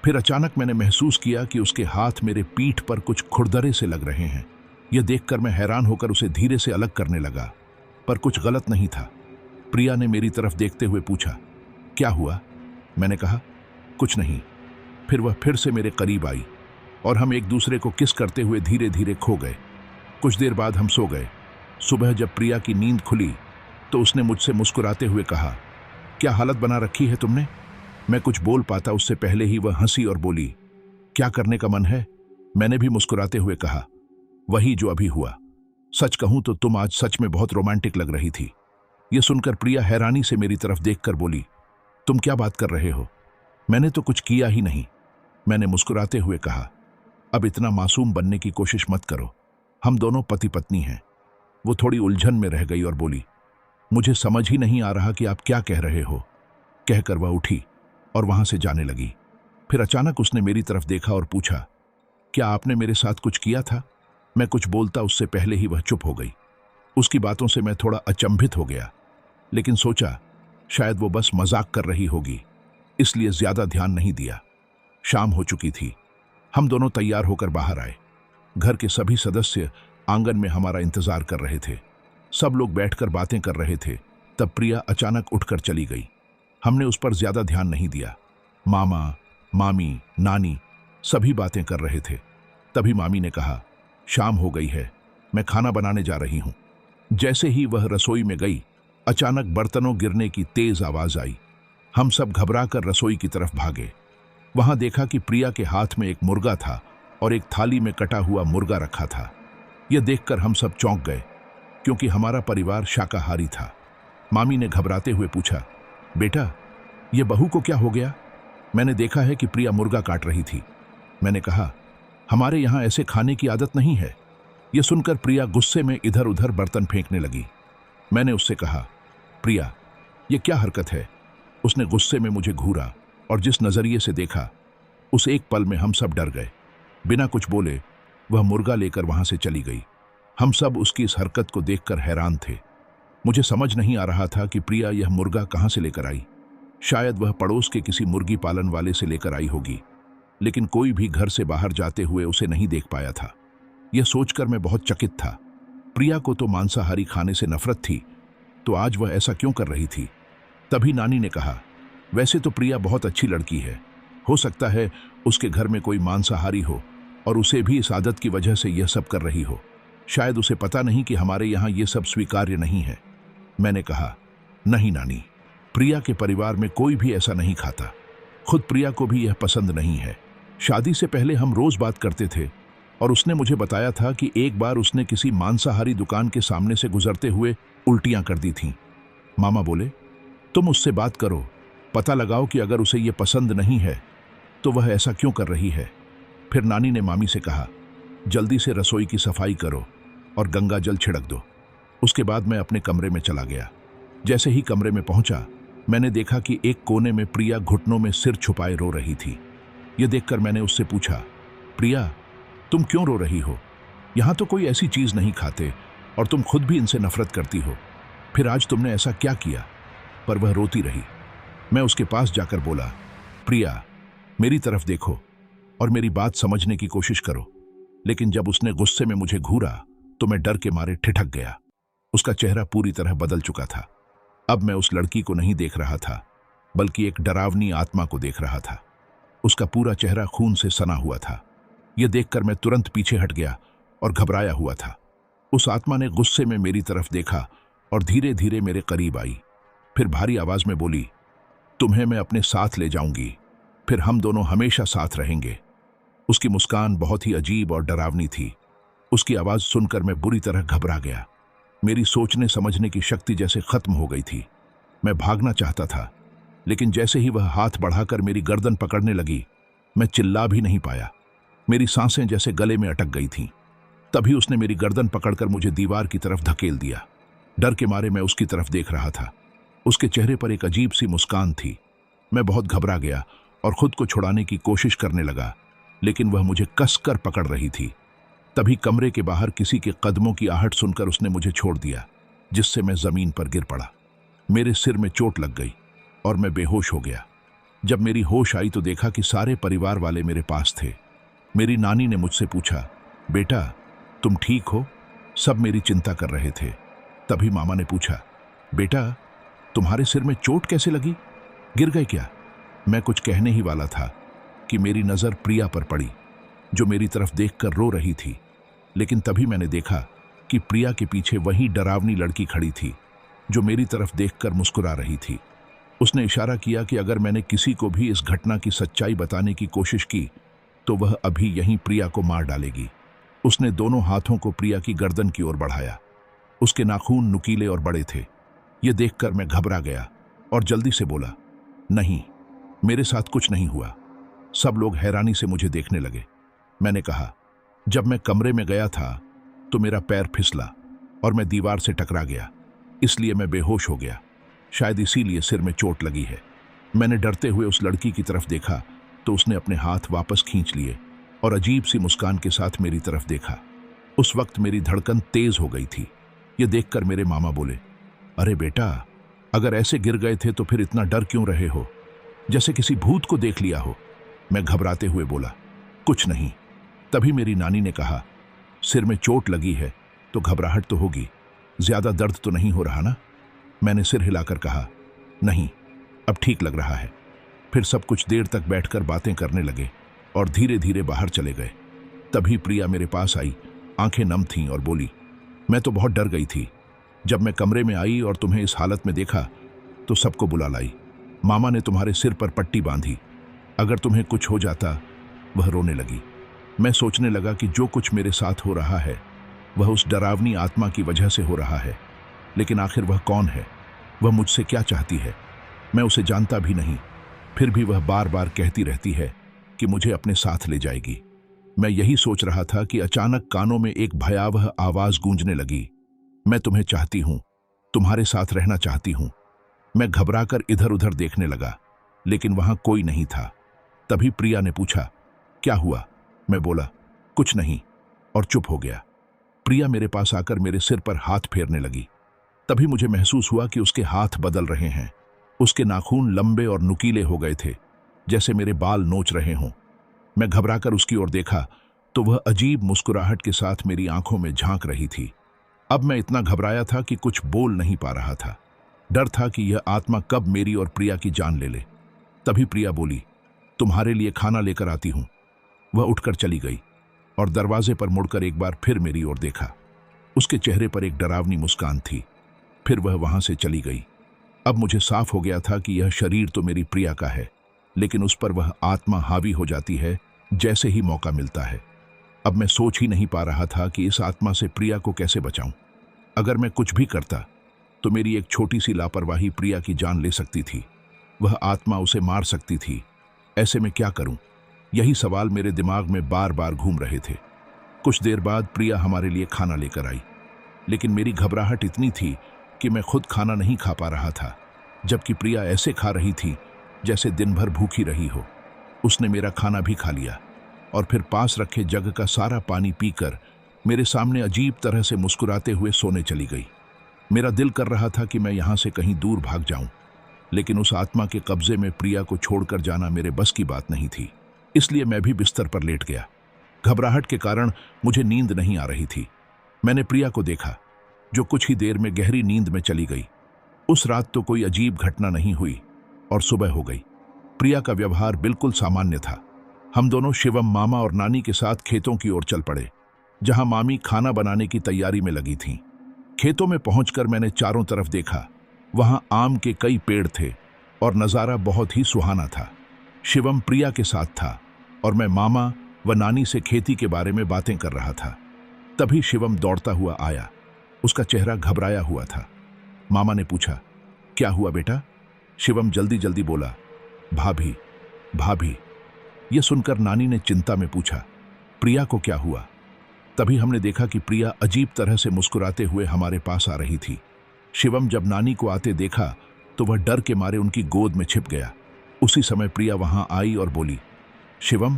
फिर अचानक मैंने महसूस किया कि उसके हाथ मेरे पीठ पर कुछ खुरदरे से लग रहे हैं। यह देखकर मैं हैरान होकर उसे धीरे से अलग करने लगा, पर कुछ गलत नहीं था। प्रिया ने मेरी तरफ देखते हुए पूछा, क्या हुआ? मैंने कहा, कुछ नहीं। फिर वह फिर से मेरे करीब आई और हम एक दूसरे को किस करते हुए धीरे धीरे खो गए। कुछ देर बाद हम सो गए। सुबह जब प्रिया की नींद खुली तो उसने मुझसे मुस्कुराते हुए कहा, क्या हालत बना रखी है तुमने? मैं कुछ बोल पाता उससे पहले ही वह हंसी और बोली, क्या करने का मन है? मैंने भी मुस्कुराते हुए कहा, वही जो अभी हुआ। सच कहूं तो तुम आज सच में बहुत रोमांटिक लग रही थी। यह सुनकर प्रिया हैरानी से मेरी तरफ देखकर बोली, तुम क्या बात कर रहे हो? मैंने तो कुछ किया ही नहीं। मैंने मुस्कुराते हुए कहा, अब इतना मासूम बनने की कोशिश मत करो। हम दोनों पति पत्नी हैं। वो थोड़ी उलझन में रह गई और बोली, मुझे समझ ही नहीं आ रहा कि आप क्या कह रहे हो। कहकर वह उठी और वहां से जाने लगी। फिर अचानक उसने मेरी तरफ देखा और पूछा, क्या आपने मेरे साथ कुछ किया था? मैं कुछ बोलता उससे पहले ही वह चुप हो गई। उसकी बातों से मैं थोड़ा अचंभित हो गया, लेकिन सोचा शायद वो बस मजाक कर रही होगी, इसलिए ज्यादा ध्यान नहीं दिया। शाम हो चुकी थी। हम दोनों तैयार होकर बाहर आए। घर के सभी सदस्य आंगन में हमारा इंतजार कर रहे थे। सब लोग बैठकर बातें कर रहे थे। तब प्रिया अचानक उठकर चली गई। हमने उस पर ज्यादा ध्यान नहीं दिया। मामा, मामी, नानी सभी बातें कर रहे थे। तभी मामी ने कहा, शाम हो गई है, मैं खाना बनाने जा रही हूं। जैसे ही वह रसोई में गई, अचानक बर्तनों गिरने की तेज आवाज आई। हम सब घबराकर रसोई की तरफ भागे। वहां देखा कि प्रिया के हाथ में एक मुर्गा था और एक थाली में कटा हुआ मुर्गा रखा था। यह देखकर हम सब चौंक गए, क्योंकि हमारा परिवार शाकाहारी था। मामी ने घबराते हुए पूछा, बेटा, यह बहू को क्या हो गया? मैंने देखा है कि प्रिया मुर्गा काट रही थी। मैंने कहा, हमारे यहां ऐसे खाने की आदत नहीं है। यह सुनकर प्रिया गुस्से में इधर उधर बर्तन फेंकने लगी। मैंने उससे कहा, प्रिया, यह क्या हरकत है? उसने गुस्से में मुझे घूरा और जिस नजरिए से देखा, उस एक पल में हम सब डर गए। बिना कुछ बोले वह मुर्गा लेकर वहां से चली गई। हम सब उसकी इस हरकत को देखकर हैरान थे। मुझे समझ नहीं आ रहा था कि प्रिया यह मुर्गा कहां से लेकर आई। शायद वह पड़ोस के किसी मुर्गी पालन वाले से लेकर आई होगी, लेकिन कोई भी घर से बाहर जाते हुए उसे नहीं देख पाया था। यह सोचकर मैं बहुत चकित था। प्रिया को तो मांसाहारी खाने से नफरत थी, तो आज वह ऐसा क्यों कर रही थी? तभी नानी ने कहा, वैसे तो प्रिया बहुत अच्छी लड़की है। हो सकता है उसके घर में कोई मांसाहारी हो और उसे भी इस आदत की वजह से यह सब कर रही हो। शायद उसे पता नहीं कि हमारे यहाँ यह सब स्वीकार्य नहीं है। मैंने कहा, नहीं नानी, प्रिया के परिवार में कोई भी ऐसा नहीं खाता। खुद प्रिया को भी यह पसंद नहीं है। शादी से पहले हम रोज बात करते थे और उसने मुझे बताया था कि एक बार उसने किसी मांसाहारी दुकान के सामने से गुजरते हुए उल्टियां कर दी थीं। मामा बोले, तुम उससे बात करो, पता लगाओ कि अगर उसे यह पसंद नहीं है तो वह ऐसा क्यों कर रही है। फिर नानी ने मामी से कहा, जल्दी से रसोई की सफाई करो और गंगा जल छिड़क दो। उसके बाद मैं अपने कमरे में चला गया। जैसे ही कमरे में पहुंचा, मैंने देखा कि एक कोने में प्रिया घुटनों में सिर छुपाए रो रही थी। यह देखकर मैंने उससे पूछा, प्रिया, तुम क्यों रो रही हो? यहां तो कोई ऐसी चीज नहीं खाते और तुम खुद भी इनसे नफरत करती हो। फिर आज तुमने ऐसा क्या किया? पर वह रोती रही। मैं उसके पास जाकर बोला, प्रिया, मेरी तरफ देखो और मेरी बात समझने की कोशिश करो। लेकिन जब उसने गुस्से में मुझे घूरा तो मैं डर के मारे ठिठक गया। उसका चेहरा पूरी तरह बदल चुका था। अब मैं उस लड़की को नहीं देख रहा था, बल्कि एक डरावनी आत्मा को देख रहा था। उसका पूरा चेहरा खून से सना हुआ था। यह देखकर मैं तुरंत पीछे हट गया और घबराया हुआ था। उस आत्मा ने गुस्से में मेरी तरफ देखा और धीरे धीरे मेरे करीब आई। फिर भारी आवाज में बोली, तुम्हें मैं अपने साथ ले जाऊंगी, फिर हम दोनों हमेशा साथ रहेंगे। उसकी मुस्कान बहुत ही अजीब और डरावनी थी। उसकी आवाज सुनकर मैं बुरी तरह घबरा गया। मेरी सोचने समझने की शक्ति जैसे खत्म हो गई थी। मैं भागना चाहता था, लेकिन जैसे ही वह हाथ बढ़ाकर मेरी गर्दन पकड़ने लगी, मैं चिल्ला भी नहीं पाया। मेरी सांसें जैसे गले में अटक गई थीं। तभी उसने मेरी गर्दन पकड़कर मुझे दीवार की तरफ धकेल दिया। डर के मारे मैं उसकी तरफ देख रहा था। उसके चेहरे पर एक अजीब सी मुस्कान थी। मैं बहुत घबरा गया और खुद को छुड़ाने की कोशिश करने लगा, लेकिन वह मुझे कसकर पकड़ रही थी। तभी कमरे के बाहर किसी के कदमों की आहट सुनकर उसने मुझे छोड़ दिया, जिससे मैं जमीन पर गिर पड़ा। मेरे सिर में चोट लग गई और मैं बेहोश हो गया। जब मेरी होश आई तो देखा कि सारे परिवार वाले मेरे पास थे। मेरी नानी ने मुझसे पूछा, बेटा तुम ठीक हो? सब मेरी चिंता कर रहे थे। तभी मामा ने पूछा, बेटा तुम्हारे सिर में चोट कैसे लगी? गिर गए क्या? मैं कुछ कहने ही वाला था कि मेरी नजर प्रिया पर पड़ी, जो मेरी तरफ देखकर रो रही थी। लेकिन तभी मैंने देखा कि प्रिया के पीछे वही डरावनी लड़की खड़ी थी, जो मेरी तरफ देखकर मुस्कुरा रही थी। उसने इशारा किया कि अगर मैंने किसी को भी इस घटना की सच्चाई बताने की कोशिश की तो वह अभी यहीं प्रिया को मार डालेगी। उसने दोनों हाथों को प्रिया की गर्दन की ओर बढ़ाया। उसके नाखून नुकीले और बड़े थे। यह देखकर मैं घबरा गया और जल्दी से बोला, नहीं, मेरे साथ कुछ नहीं हुआ। सब लोग हैरानी से मुझे देखने लगे। मैंने कहा, जब मैं कमरे में गया था तो मेरा पैर फिसला और मैं दीवार से टकरा गया, इसलिए मैं बेहोश हो गया। शायद इसीलिए सिर में चोट लगी है। मैंने डरते हुए उस लड़की की तरफ देखा तो उसने अपने हाथ वापस खींच लिए और अजीब सी मुस्कान के साथ मेरी तरफ देखा। उस वक्त मेरी धड़कन तेज हो गई थी। यह देखकर मेरे मामा बोले, अरे बेटा, अगर ऐसे गिर गए थे तो फिर इतना डर क्यों रहे हो, जैसे किसी भूत को देख लिया हो? मैं घबराते हुए बोला, कुछ नहीं। तभी मेरी नानी ने कहा, सिर में चोट लगी है तो घबराहट तो होगी, ज्यादा दर्द तो नहीं हो रहा ना? मैंने सिर हिलाकर कहा, नहीं, अब ठीक लग रहा है। फिर सब कुछ देर तक बैठकर बातें करने लगे और धीरे धीरे बाहर चले गए। तभी प्रिया मेरे पास आई, आंखें नम थीं और बोली, मैं तो बहुत डर गई थी। जब मैं कमरे में आई और तुम्हें इस हालत में देखा तो सबको बुला लाई। मामा ने तुम्हारे सिर पर पट्टी बांधी, अगर तुम्हें कुछ हो जाता। वह रोने लगी। मैं सोचने लगा कि जो कुछ मेरे साथ हो रहा है वह उस डरावनी आत्मा की वजह से हो रहा है। लेकिन आखिर वह कौन है? वह मुझसे क्या चाहती है? मैं उसे जानता भी नहीं, फिर भी वह बार बार कहती रहती है कि मुझे अपने साथ ले जाएगी। मैं यही सोच रहा था कि अचानक कानों में एक भयावह आवाज गूंजने लगी, मैं तुम्हें चाहती हूं, तुम्हारे साथ रहना चाहती हूं। मैं घबराकर इधर उधर देखने लगा, लेकिन वहां कोई नहीं था। तभी प्रिया ने पूछा, क्या हुआ? मैं बोला, कुछ नहीं, और चुप हो गया। प्रिया मेरे पास आकर मेरे सिर पर हाथ फेरने लगी। तभी मुझे महसूस हुआ कि उसके हाथ बदल रहे हैं। उसके नाखून लंबे और नुकीले हो गए थे, जैसे मेरे बाल नोच रहे हों। मैं घबराकर उसकी ओर देखा तो वह अजीब मुस्कुराहट के साथ मेरी आंखों में झांक रही थी। अब मैं इतना घबराया था कि कुछ बोल नहीं पा रहा था। डर था कि यह आत्मा कब मेरी और प्रिया की जान ले ले। तभी प्रिया बोली, तुम्हारे लिए खाना लेकर आती हूं। वह उठकर चली गई और दरवाजे पर मुड़कर एक बार फिर मेरी ओर देखा। उसके चेहरे पर एक डरावनी मुस्कान थी। फिर वह वहां से चली गई। अब मुझे साफ हो गया था कि यह शरीर तो मेरी प्रिया का है, लेकिन उस पर वह आत्मा हावी हो जाती है जैसे ही मौका मिलता है। अब मैं सोच ही नहीं पा रहा था कि इस आत्मा से प्रिया को कैसे बचाऊं। अगर मैं कुछ भी करता तो मेरी एक छोटी सी लापरवाही प्रिया की जान ले सकती थी। वह आत्मा उसे मार सकती थी। ऐसे में क्या करूं? यही सवाल मेरे दिमाग में बार बार घूम रहे थे। कुछ देर बाद प्रिया हमारे लिए खाना लेकर आई, लेकिन मेरी घबराहट इतनी थी कि मैं खुद खाना नहीं खा पा रहा था, जबकि प्रिया ऐसे खा रही थी जैसे दिन भर भूखी रही हो। उसने मेरा खाना भी खा लिया और फिर पास रखे जग का सारा पानी पीकर मेरे सामने अजीब तरह से मुस्कुराते हुए सोने चली गई। मेरा दिल कर रहा था कि मैं यहां से कहीं दूर भाग जाऊं, लेकिन उस आत्मा के कब्जे में प्रिया को छोड़कर जाना मेरे बस की बात नहीं थी। इसलिए मैं भी बिस्तर पर लेट गया। घबराहट के कारण मुझे नींद नहीं आ रही थी। मैंने प्रिया को देखा, जो कुछ ही देर में गहरी नींद में चली गई। उस रात तो कोई अजीब घटना नहीं हुई और सुबह हो गई। प्रिया का व्यवहार बिल्कुल सामान्य था। हम दोनों शिवम, मामा और नानी के साथ खेतों की ओर चल पड़े, जहां मामी खाना बनाने की तैयारी में लगी थीं। खेतों में पहुंचकर मैंने चारों तरफ देखा। वहां आम के कई पेड़ थे और नजारा बहुत ही सुहाना था। शिवम प्रिया के साथ था और मैं मामा व नानी से खेती के बारे में बातें कर रहा था। तभी शिवम दौड़ता हुआ आया। उसका चेहरा घबराया हुआ था। मामा ने पूछा, क्या हुआ बेटा? शिवम जल्दी जल्दी बोला, भाभी भाभी। यह सुनकर नानी ने चिंता में पूछा, प्रिया को क्या हुआ? तभी हमने देखा कि प्रिया अजीब तरह से मुस्कुराते हुए हमारे पास आ रही थी। शिवम जब नानी को आते देखा तो वह डर के मारे उनकी गोद में छिप गया। उसी समय प्रिया वहां आई और बोली, शिवम,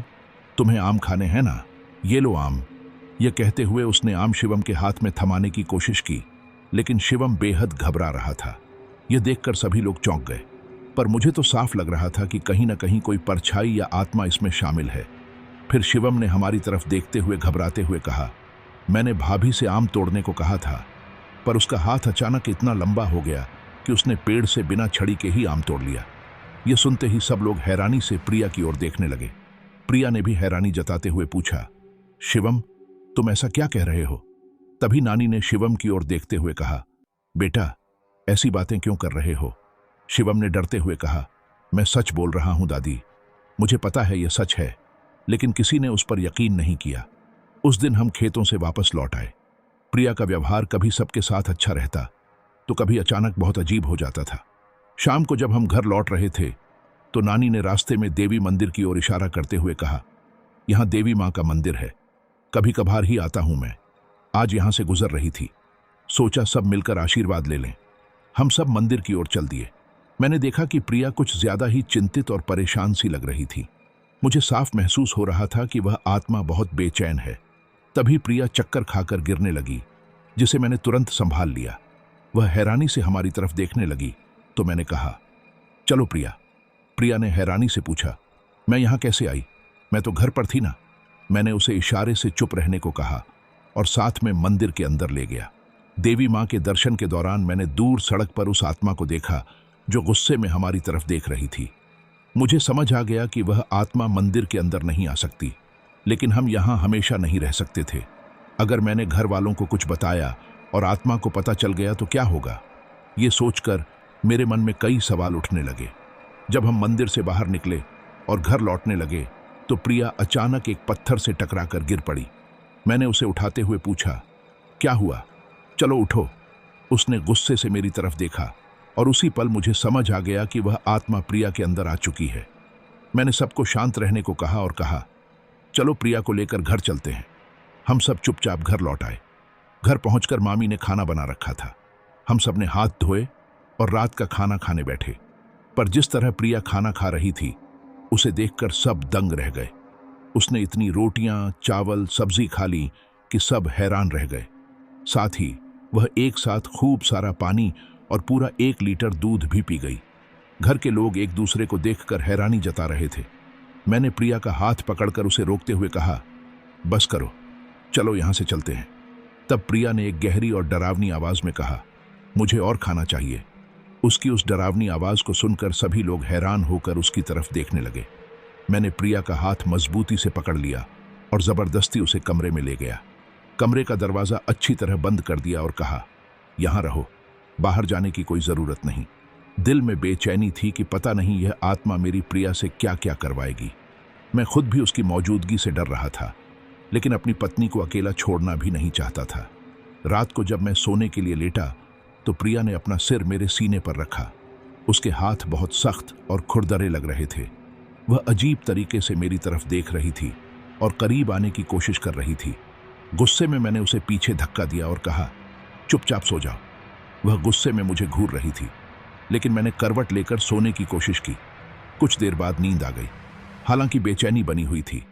तुम्हें आम खाने हैं ना? ये लो आम। यह कहते हुए उसने आम शिवम के हाथ में थमाने की कोशिश की, लेकिन शिवम बेहद घबरा रहा था। यह देखकर सभी लोग चौंक गए, पर मुझे तो साफ लग रहा था कि कहीं न कहीं कोई परछाई या आत्मा इसमें शामिल है। फिर शिवम ने हमारी तरफ देखते हुए घबराते हुए कहा, मैंने भाभी से आम तोड़ने को कहा था, पर उसका हाथ अचानक इतना लंबा हो गया कि उसने पेड़ से बिना छड़ी के ही आम तोड़ लिया। यह सुनते ही सब लोग हैरानी से प्रिया की ओर देखने लगे। प्रिया ने भी हैरानी जताते हुए पूछा, शिवम, तुम ऐसा क्या कह रहे हो? तभी नानी ने शिवम की ओर देखते हुए कहा, बेटा, ऐसी बातें क्यों कर रहे हो? शिवम ने डरते हुए कहा, मैं सच बोल रहा हूं दादी, मुझे पता है यह सच है, लेकिन किसी ने उस पर यकीन नहीं किया। उस दिन हम खेतों से वापस लौट आए। प्रिया का व्यवहार कभी सबके साथ अच्छा रहता तो कभी अचानक बहुत अजीब हो जाता था। शाम को जब हम घर लौट रहे थे तो नानी ने रास्ते में देवी मंदिर की ओर इशारा करते हुए कहा, यहां देवी मां का मंदिर है, कभी कभार ही आता हूं मैं। आज यहां से गुजर रही थी, सोचा सब मिलकर आशीर्वाद ले लें। हम सब मंदिर की ओर चल दिए। मैंने देखा कि प्रिया कुछ ज्यादा ही चिंतित और परेशान सी लग रही थी। मुझे साफ महसूस हो रहा था कि वह आत्मा बहुत बेचैन है। तभी प्रिया चक्कर खाकर गिरने लगी, जिसे मैंने तुरंत संभाल लिया। वह हैरानी से हमारी तरफ देखने लगी तो मैंने कहा, चलो प्रिया। प्रिया ने हैरानी से पूछा, मैं यहां कैसे आई? मैं तो घर पर थी ना। मैंने उसे इशारे से चुप रहने को कहा और साथ में मंदिर के अंदर ले गया। देवी मां के दर्शन के दौरान मैंने दूर सड़क पर उस आत्मा को देखा जो गुस्से में हमारी तरफ देख रही थी। मुझे समझ आ गया कि वह आत्मा मंदिर के अंदर नहीं आ सकती, लेकिन हम यहां हमेशा नहीं रह सकते थे। अगर मैंने घर वालों को कुछ बताया और आत्मा को पता चल गया तो क्या होगा? ये सोचकर मेरे मन में कई सवाल उठने लगे। जब हम मंदिर से बाहर निकले और घर लौटने लगे तो प्रिया अचानक एक पत्थर से टकराकर गिर पड़ी। मैंने उसे उठाते हुए पूछा, क्या हुआ? चलो उठो। उसने गुस्से से मेरी तरफ देखा और उसी पल मुझे समझ आ गया कि वह आत्मा प्रिया के अंदर आ चुकी है। मैंने सबको शांत रहने को कहा और कहा, चलो प्रिया को लेकर घर चलते हैं। हम सब चुपचाप घर लौट आए। घर पहुंचकर मामी ने खाना बना रखा था। हम सब ने हाथ धोए और रात का खाना खाने बैठे। पर जिस तरह प्रिया खाना खा रही थी उसे देखकर सब दंग रह गए। उसने इतनी रोटियां, चावल, सब्जी खा ली कि सब हैरान रह गए। साथ ही वह एक साथ खूब सारा पानी और पूरा 1 लीटर दूध भी पी गई। घर के लोग एक दूसरे को देखकर हैरानी जता रहे थे। मैंने प्रिया का हाथ पकड़कर उसे रोकते हुए कहा, बस करो, चलो यहां से चलते हैं। तब प्रिया ने एक गहरी और डरावनी आवाज में कहा, मुझे और खाना चाहिए। उसकी उस डरावनी आवाज को सुनकर सभी लोग हैरान होकर उसकी तरफ देखने लगे। मैंने प्रिया का हाथ मजबूती से पकड़ लिया और जबरदस्ती उसे कमरे में ले गया। कमरे का दरवाजा अच्छी तरह बंद कर दिया और कहा, यहां रहो, बाहर जाने की कोई जरूरत नहीं। दिल में बेचैनी थी कि पता नहीं यह आत्मा मेरी प्रिया से क्या क्या करवाएगी। मैं खुद भी उसकी मौजूदगी से डर रहा था, लेकिन अपनी पत्नी को अकेला छोड़ना भी नहीं चाहता था। रात को जब मैं सोने के लिए लेटा तो प्रिया ने अपना सिर मेरे सीने पर रखा। उसके हाथ बहुत सख्त और खुरदरे लग रहे थे। वह अजीब तरीके से मेरी तरफ देख रही थी और करीब आने की कोशिश कर रही थी। गुस्से में मैंने उसे पीछे धक्का दिया और कहा, चुपचाप सो जाओ। वह गुस्से में मुझे घूर रही थी, लेकिन मैंने करवट लेकर सोने की कोशिश की। कुछ देर बाद नींद आ गई। हालांकि बेचैनी बनी हुई थी,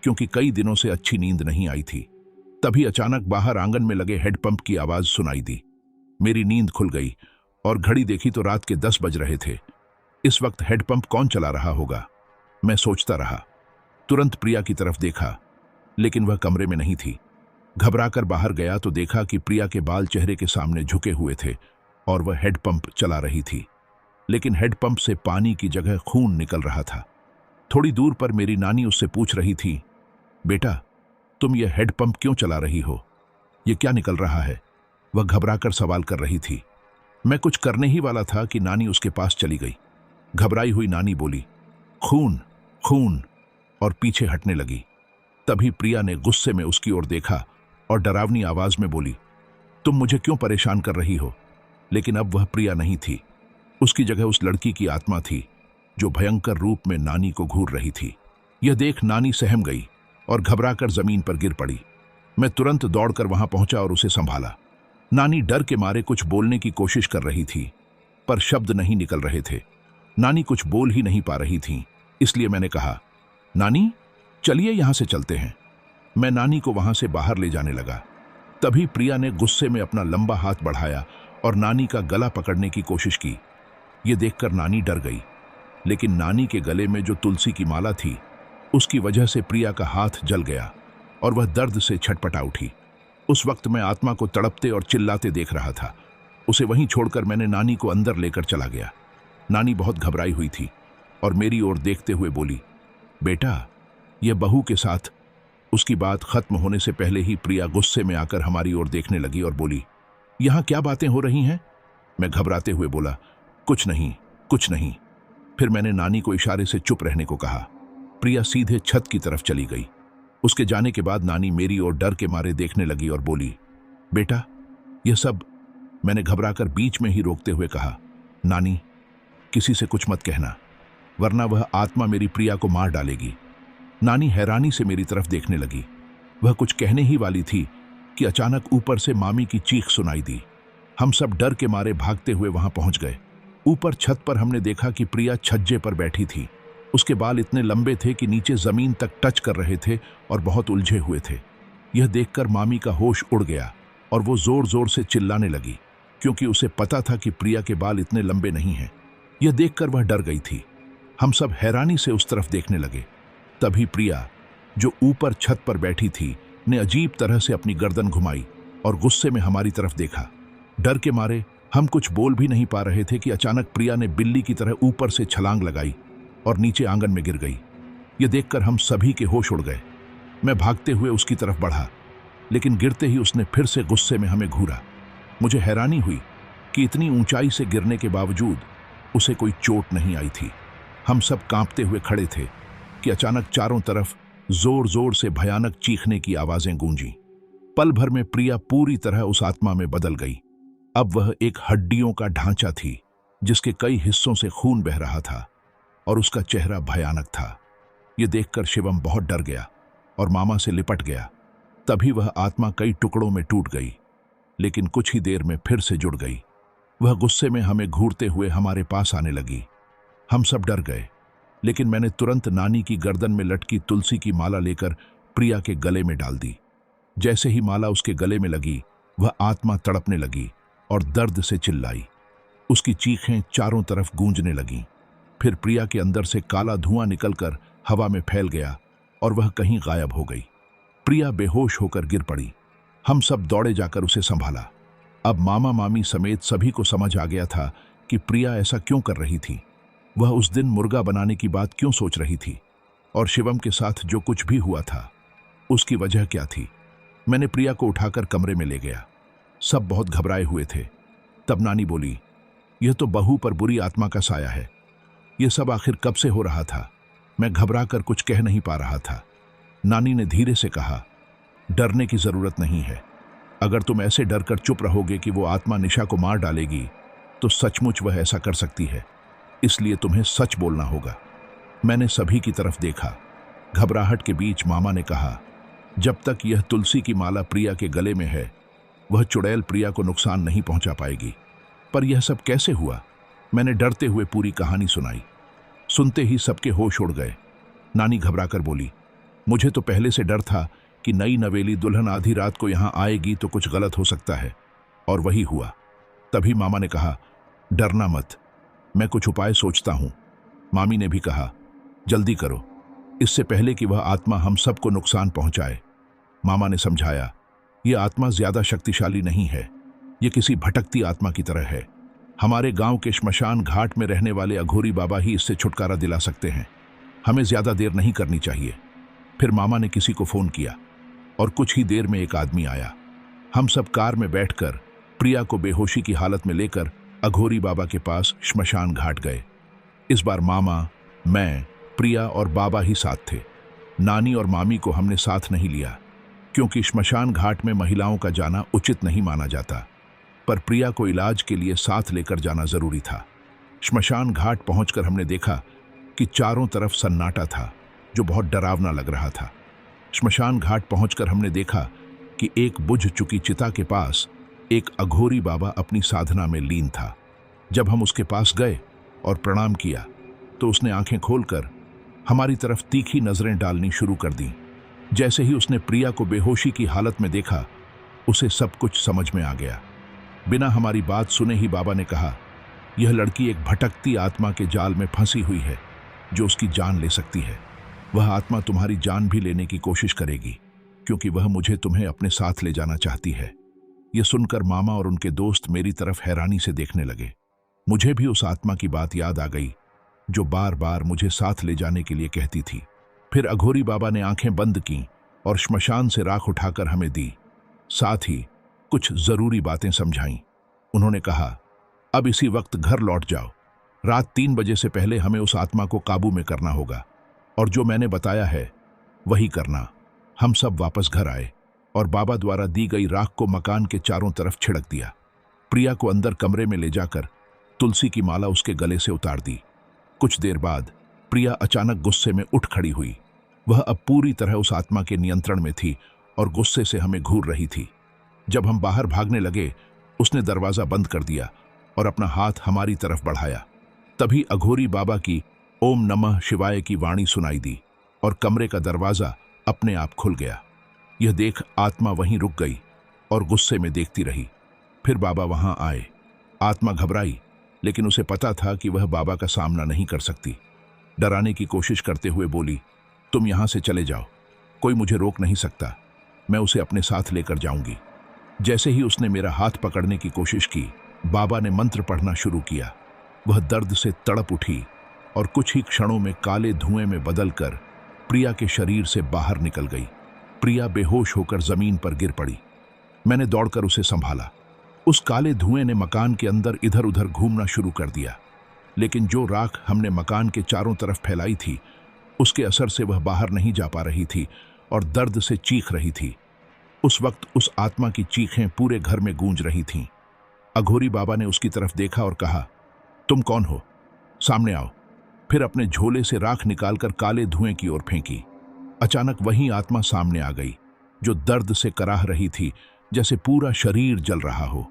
क्योंकि कई दिनों से अच्छी नींद नहीं आई थी। तभी अचानक बाहर आंगन में लगे हेडपंप की आवाज सुनाई दी। मेरी नींद खुल गई और घड़ी देखी तो रात के 10 बज रहे थे। इस वक्त हेडपंप कौन चला रहा होगा? मैं सोचता रहा। तुरंत प्रिया की तरफ देखा, लेकिन वह कमरे में नहीं थी। घबराकर बाहर गया तो देखा कि प्रिया के बाल चेहरे के सामने झुके हुए थे और वह हेडपंप चला रही थी, लेकिन हेडपंप से पानी की जगह खून निकल रहा था। थोड़ी दूर पर मेरी नानी उससे पूछ रही थी, बेटा, तुम यह हेडपंप क्यों चला रही हो? यह क्या निकल रहा है? वह घबराकर सवाल कर रही थी। मैं कुछ करने ही वाला था कि नानी उसके पास चली गई। घबराई हुई नानी बोली, खून, खून, और पीछे हटने लगी। तभी प्रिया ने गुस्से में उसकी ओर देखा और डरावनी आवाज में बोली, तुम मुझे क्यों परेशान कर रही हो? लेकिन अब वह प्रिया नहीं थी। उसकी जगह उस लड़की की आत्मा थी जो भयंकर रूप में नानी को घूर रही थी। यह देख नानी सहम गई। और घबराकर जमीन पर गिर पड़ी। मैं तुरंत दौड़कर वहां पहुंचा और उसे संभाला। नानी डर के मारे कुछ बोलने की कोशिश कर रही थी, पर शब्द नहीं निकल रहे थे। नानी कुछ बोल ही नहीं पा रही थी, इसलिए मैंने कहा, नानी चलिए यहां से चलते हैं। मैं नानी को वहां से बाहर ले जाने लगा। तभी प्रिया ने गुस्से में अपना लंबा हाथ बढ़ाया और नानी का गला पकड़ने की कोशिश की। यह देखकर नानी डर गई, लेकिन नानी के गले में जो तुलसी की माला थी, उसकी वजह से प्रिया का हाथ जल गया और वह दर्द से छटपटा उठी। उस वक्त मैं आत्मा को तड़पते और चिल्लाते देख रहा था। उसे वहीं छोड़कर मैंने नानी को अंदर लेकर चला गया। नानी बहुत घबराई हुई थी और मेरी ओर देखते हुए बोली, बेटा, यह बहू के साथ। उसकी बात खत्म होने से पहले ही प्रिया गुस्से में आकर हमारी ओर देखने लगी और बोली, यहां क्या बातें हो रही हैं? मैं घबराते हुए बोला, कुछ नहीं, कुछ नहीं। फिर मैंने नानी को इशारे से चुप रहने को कहा। प्रिया सीधे छत की तरफ चली गई। उसके जाने के बाद नानी मेरी ओर डर के मारे देखने लगी और बोली, बेटा, यह सब। मैंने घबराकर बीच में ही रोकते हुए कहा, नानी, किसी से कुछ मत कहना, वरना वह आत्मा मेरी प्रिया को मार डालेगी। नानी हैरानी से मेरी तरफ देखने लगी। वह कुछ कहने ही वाली थी कि अचानक ऊपर से मामी की चीख सुनाई दी। हम सब डर के मारे भागते हुए वहां पहुंच गए। ऊपर छत पर हमने देखा कि प्रिया छज्जे पर बैठी थी। उसके बाल इतने लंबे थे कि नीचे जमीन तक टच कर रहे थे और बहुत उलझे हुए थे। यह देखकर मामी का होश उड़ गया और वो जोर जोर से चिल्लाने लगी, क्योंकि उसे पता था कि प्रिया के बाल इतने लंबे नहीं हैं। यह देखकर वह डर गई थी। हम सब हैरानी से उस तरफ देखने लगे। तभी प्रिया, जो ऊपर छत पर बैठी थी, ने अजीब तरह से अपनी गर्दन घुमाई और गुस्से में हमारी तरफ देखा। डर के मारे हम कुछ बोल भी नहीं पा रहे थे कि अचानक प्रिया ने बिल्ली की तरह ऊपर से छलांग लगाई और नीचे आंगन में गिर गई। यह देखकर हम सभी के होश उड़ गए। मैं भागते हुए उसकी तरफ बढ़ा, लेकिन गिरते ही उसने फिर से गुस्से में हमें घूरा। मुझे हैरानी हुई कि इतनी ऊंचाई से गिरने के बावजूद उसे कोई चोट नहीं आई थी। हम सब कांपते हुए खड़े थे कि अचानक चारों तरफ जोर जोर से भयानक चीखने की आवाजें गूंजी। पल भर में प्रिया पूरी तरह उस आत्मा में बदल गई। अब वह एक हड्डियों का ढांचा थी, जिसके कई हिस्सों से खून बह रहा था और उसका चेहरा भयानक था। यह देखकर शिवम बहुत डर गया और मामा से लिपट गया। तभी वह आत्मा कई टुकड़ों में टूट गई, लेकिन कुछ ही देर में फिर से जुड़ गई। वह गुस्से में हमें घूरते हुए हमारे पास आने लगी। हम सब डर गए, लेकिन मैंने तुरंत नानी की गर्दन में लटकी तुलसी की माला लेकर प्रिया के गले में डाल दी। जैसे ही माला उसके गले में लगी, वह आत्मा तड़पने लगी और दर्द से चिल्लाई। उसकी चीखें चारों तरफ गूंजने लगीं। फिर प्रिया के अंदर से काला धुआं निकलकर हवा में फैल गया और वह कहीं गायब हो गई। प्रिया बेहोश होकर गिर पड़ी। हम सब दौड़े जाकर उसे संभाला। अब मामा मामी समेत सभी को समझ आ गया था कि प्रिया ऐसा क्यों कर रही थी। वह उस दिन मुर्गा बनाने की बात क्यों सोच रही थी, और शिवम के साथ जो कुछ भी हुआ था उसकी वजह क्या थी। मैंने प्रिया को उठाकर कमरे में ले गया। सब बहुत घबराए हुए थे। तब नानी बोली, यह तो बहू पर बुरी आत्मा का साया है। यह सब आखिर कब से हो रहा था? मैं घबराकर कुछ कह नहीं पा रहा था। नानी ने धीरे से कहा, डरने की जरूरत नहीं है। अगर तुम ऐसे डर कर चुप रहोगे कि वो आत्मा निशा को मार डालेगी, तो सचमुच वह ऐसा कर सकती है। इसलिए तुम्हें सच बोलना होगा। मैंने सभी की तरफ देखा। घबराहट के बीच मामा ने कहा, जब तक यह तुलसी की माला प्रिया के गले में है, वह चुड़ैल प्रिया को नुकसान नहीं पहुंचा पाएगी। पर यह सब कैसे हुआ? मैंने डरते हुए पूरी कहानी सुनाई। सुनते ही सबके होश उड़ गए। नानी घबराकर बोली, मुझे तो पहले से डर था कि नई नवेली दुल्हन आधी रात को यहां आएगी तो कुछ गलत हो सकता है, और वही हुआ। तभी मामा ने कहा, डरना मत, मैं कुछ उपाय सोचता हूं। मामी ने भी कहा, जल्दी करो, इससे पहले कि वह आत्मा हम सबको नुकसान पहुंचाए। मामा ने समझाया, यह आत्मा ज्यादा शक्तिशाली नहीं है। यह किसी भटकती आत्मा की तरह है। हमारे गांव के श्मशान घाट में रहने वाले अघोरी बाबा ही इससे छुटकारा दिला सकते हैं। हमें ज्यादा देर नहीं करनी चाहिए। फिर मामा ने किसी को फोन किया और कुछ ही देर में एक आदमी आया। हम सब कार में बैठकर प्रिया को बेहोशी की हालत में लेकर अघोरी बाबा के पास श्मशान घाट गए। इस बार मामा, मैं, प्रिया और बाबा ही साथ थे। नानी और मामी को हमने साथ नहीं लिया, क्योंकि श्मशान घाट में महिलाओं का जाना उचित नहीं माना जाता। पर प्रिया को इलाज के लिए साथ लेकर जाना जरूरी था। श्मशान घाट पहुंचकर हमने देखा कि चारों तरफ सन्नाटा था, जो बहुत डरावना लग रहा था। श्मशान घाट पहुंचकर हमने देखा कि एक बुझ चुकी चिता के पास एक अघोरी बाबा अपनी साधना में लीन था। जब हम उसके पास गए और प्रणाम किया तो उसने आंखें खोलकर हमारी तरफ तीखी नजरें डालनी शुरू कर दी। जैसे ही उसने प्रिया को बेहोशी की हालत में देखा, उसे सब कुछ समझ में आ गया। बिना हमारी बात सुने ही बाबा ने कहा, यह लड़की एक भटकती आत्मा के जाल में फंसी हुई है जो उसकी जान ले सकती है। वह आत्मा तुम्हारी जान भी लेने की कोशिश करेगी, क्योंकि वह मुझे तुम्हें अपने साथ ले जाना चाहती है। यह सुनकर मामा और उनके दोस्त मेरी तरफ हैरानी से देखने लगे। मुझे भी उस आत्मा की बात याद आ गई जो बार बार मुझे साथ ले जाने के लिए कहती थी। फिर अघोरी बाबा ने आंखें बंद की और श्मशान से राख उठाकर हमें दी। साथ ही कुछ जरूरी बातें समझाईं। उन्होंने कहा, अब इसी वक्त घर लौट जाओ। रात 3 बजे से पहले हमें उस आत्मा को काबू में करना होगा, और जो मैंने बताया है वही करना। हम सब वापस घर आए और बाबा द्वारा दी गई राख को मकान के चारों तरफ छिड़क दिया। प्रिया को अंदर कमरे में ले जाकर तुलसी की माला उसके गले से उतार दी। कुछ देर बाद प्रिया अचानक गुस्से में उठ खड़ी हुई। वह अब पूरी तरह उस आत्मा के नियंत्रण में थी और गुस्से से हमें घूर रही थी। जब हम बाहर भागने लगे, उसने दरवाजा बंद कर दिया और अपना हाथ हमारी तरफ बढ़ाया। तभी अघोरी बाबा की ओम नमः शिवाय की वाणी सुनाई दी और कमरे का दरवाजा अपने आप खुल गया। यह देख आत्मा वहीं रुक गई और गुस्से में देखती रही। फिर बाबा वहां आए। आत्मा घबराई, लेकिन उसे पता था कि वह बाबा का सामना नहीं कर सकती। डराने की कोशिश करते हुए बोली, तुम यहां से चले जाओ, कोई मुझे रोक नहीं सकता, मैं उसे अपने साथ लेकर जाऊंगी। जैसे ही उसने मेरा हाथ पकड़ने की कोशिश की, बाबा ने मंत्र पढ़ना शुरू किया। वह दर्द से तड़प उठी और कुछ ही क्षणों में काले धुएं में बदलकर प्रिया के शरीर से बाहर निकल गई। प्रिया बेहोश होकर जमीन पर गिर पड़ी। मैंने दौड़कर उसे संभाला। उस काले धुएं ने मकान के अंदर इधर उधर घूमना शुरू कर दिया, लेकिन जो राख हमने मकान के चारों तरफ फैलाई थी, उसके असर से वह बाहर नहीं जा पा रही थी और दर्द से चीख रही थी। उस वक्त उस आत्मा की चीखें पूरे घर में गूंज रही थीं। अघोरी बाबा ने उसकी तरफ देखा और कहा, तुम कौन हो? सामने आओ। फिर अपने झोले से राख निकालकर काले धुएं की ओर फेंकी। अचानक वही आत्मा सामने आ गई, जो दर्द से कराह रही थी, जैसे पूरा शरीर जल रहा हो।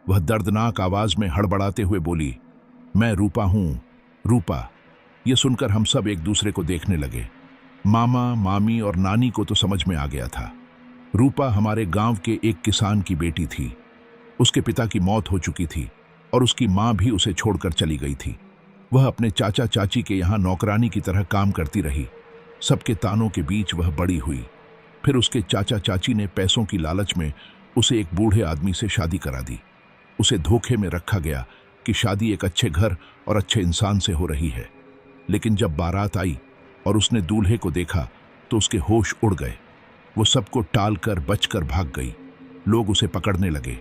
वह दर्दनाक आवाज में हड़बड़ाते हुए बोली, मैं रूपा हूं, रूपा। यह सुनकर हम सब एक दूसरे को देखने लगे। मामा, मामी और नानी को तो समझ में आ गया था। रूपा हमारे गांव के एक किसान की बेटी थी। उसके पिता की मौत हो चुकी थी और उसकी मां भी उसे छोड़कर चली गई थी। वह अपने चाचा चाची के यहाँ नौकरानी की तरह काम करती रही। सबके तानों के बीच वह बड़ी हुई। फिर उसके चाचा चाची ने पैसों की लालच में उसे एक बूढ़े आदमी से शादी करा दी। उसे धोखे में रखा गया कि शादी एक अच्छे घर और अच्छे इंसान से हो रही है। लेकिन जब बारात आई और उसने दूल्हे को देखा तो उसके होश उड़ गए। वो सबको टालकर बचकर भाग गई। लोग उसे पकड़ने लगे।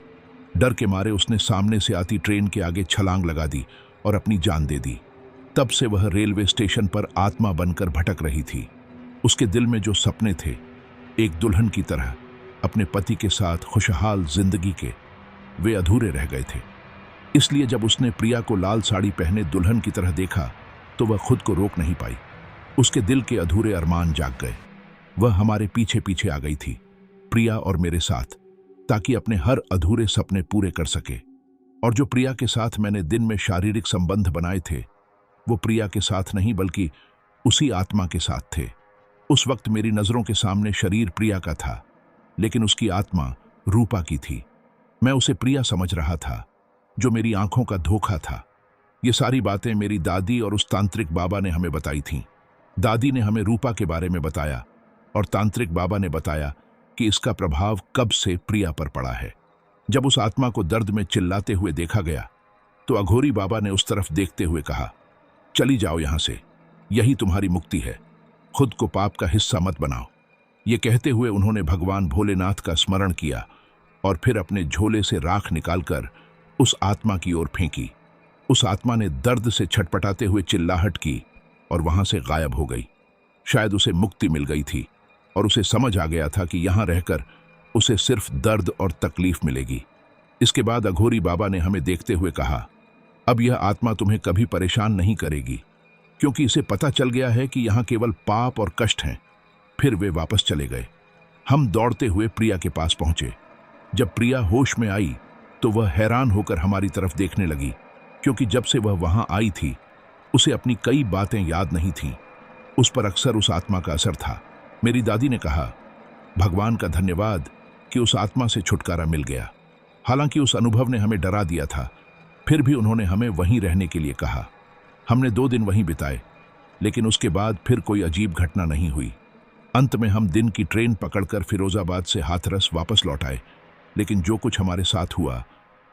डर के मारे उसने सामने से आती ट्रेन के आगे छलांग लगा दी और अपनी जान दे दी। तब से वह रेलवे स्टेशन पर आत्मा बनकर भटक रही थी। उसके दिल में जो सपने थे, एक दुल्हन की तरह अपने पति के साथ खुशहाल जिंदगी के, वे अधूरे रह गए थे। इसलिए जब उसने प्रिया को लाल साड़ी पहने दुल्हन की तरह देखा तो वह खुद को रोक नहीं पाई। उसके दिल के अधूरे अरमान जाग गए। वह हमारे पीछे पीछे आ गई थी, प्रिया और मेरे साथ, ताकि अपने हर अधूरे सपने पूरे कर सके। और जो प्रिया के साथ मैंने दिन में शारीरिक संबंध बनाए थे, वो प्रिया के साथ नहीं बल्कि उसी आत्मा के साथ थे। उस वक्त मेरी नजरों के सामने शरीर प्रिया का था, लेकिन उसकी आत्मा रूपा की थी। मैं उसे प्रिया समझ रहा था, जो मेरी आंखों का धोखा था। ये सारी बातें मेरी दादी और उस तांत्रिक बाबा ने हमें बताई थीं। दादी ने हमें रूपा के बारे में बताया और तांत्रिक बाबा ने बताया कि इसका प्रभाव कब से प्रिया पर पड़ा है। जब उस आत्मा को दर्द में चिल्लाते हुए देखा गया तो अघोरी बाबा ने उस तरफ देखते हुए कहा, चली जाओ यहां से, यही तुम्हारी मुक्ति है, खुद को पाप का हिस्सा मत बनाओ। ये कहते हुए उन्होंने भगवान भोलेनाथ का स्मरण किया और फिर अपने झोले से राख निकालकर उस आत्मा की ओर फेंकी। उस आत्मा ने दर्द से छटपटाते हुए चिल्लाहट की और वहां से गायब हो गई। शायद उसे मुक्ति मिल गई थी और उसे समझ आ गया था कि यहां रहकर उसे सिर्फ दर्द और तकलीफ मिलेगी। इसके बाद अघोरी बाबा ने हमें देखते हुए कहा, अब यह आत्मा तुम्हें कभी परेशान नहीं करेगी, क्योंकि इसे पता चल गया है कि यहां केवल पाप और कष्ट हैं। फिर वे वापस चले गए। हम दौड़ते हुए प्रिया के पास पहुंचे। जब प्रिया होश में आई तो वह हैरान होकर हमारी तरफ देखने लगी, क्योंकि जब से वह वहां आई थी उसे अपनी कई बातें याद नहीं थीं। उस पर अक्सर उस आत्मा का असर था। मेरी दादी ने कहा, भगवान का धन्यवाद कि उस आत्मा से छुटकारा मिल गया। हालांकि उस अनुभव ने हमें डरा दिया था, फिर भी उन्होंने हमें वहीं रहने के लिए कहा। हमने 2 दिन वहीं बिताए, लेकिन उसके बाद फिर कोई अजीब घटना नहीं हुई। अंत में हम दिन की ट्रेन पकड़कर फिरोजाबाद से हाथरस वापस लौट आए। लेकिन जो कुछ हमारे साथ हुआ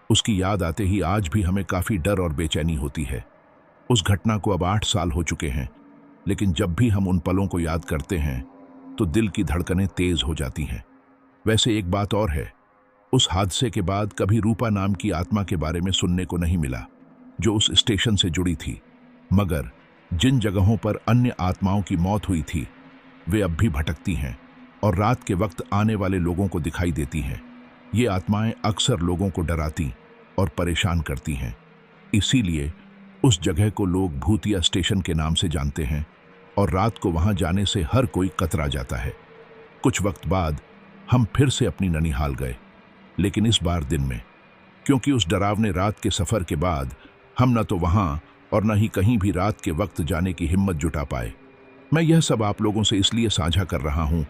उसकी याद आते ही आज भी हमें काफ़ी डर और बेचैनी होती है। उस घटना को अब 8 साल हो चुके हैं, लेकिन जब भी हम उन पलों को याद करते हैं तो दिल की धड़कनें तेज हो जाती हैं। वैसे एक बात और है, उस हादसे के बाद कभी रूपा नाम की आत्मा के बारे में सुनने को नहीं मिला जो उस स्टेशन से जुड़ी थी। मगर जिन जगहों पर अन्य आत्माओं की मौत हुई थी वे अब भी भटकती हैं और रात के वक्त आने वाले लोगों को दिखाई देती हैं। ये आत्माएं अक्सर लोगों को डराती और परेशान करती हैं। इसीलिए उस जगह को लोग भूतिया स्टेशन के नाम से जानते हैं और रात को वहां जाने से हर कोई कतरा जाता है। कुछ वक्त बाद हम फिर से अपनी ननिहाल गए, लेकिन इस बार दिन में, क्योंकि उस डरावने रात के सफर के बाद हम न तो वहां और न ही कहीं भी रात के वक्त जाने की हिम्मत जुटा पाए। मैं यह सब आप लोगों से इसलिए साझा कर रहा हूं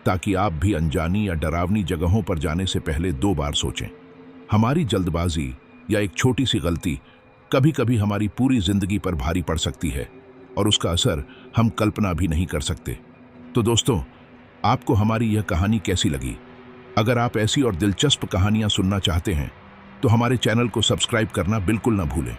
ताकि आप भी अनजानी या डरावनी जगहों पर जाने से पहले 2 बार सोचें। हमारी जल्दबाजी या एक छोटी सी गलती कभी कभी हमारी पूरी जिंदगी पर भारी पड़ सकती है और उसका असर हम कल्पना भी नहीं कर सकते। तो दोस्तों, आपको हमारी यह कहानी कैसी लगी? अगर आप ऐसी और दिलचस्प कहानियां सुनना चाहते हैं तो हमारे चैनल को सब्सक्राइब करना बिल्कुल ना भूलें।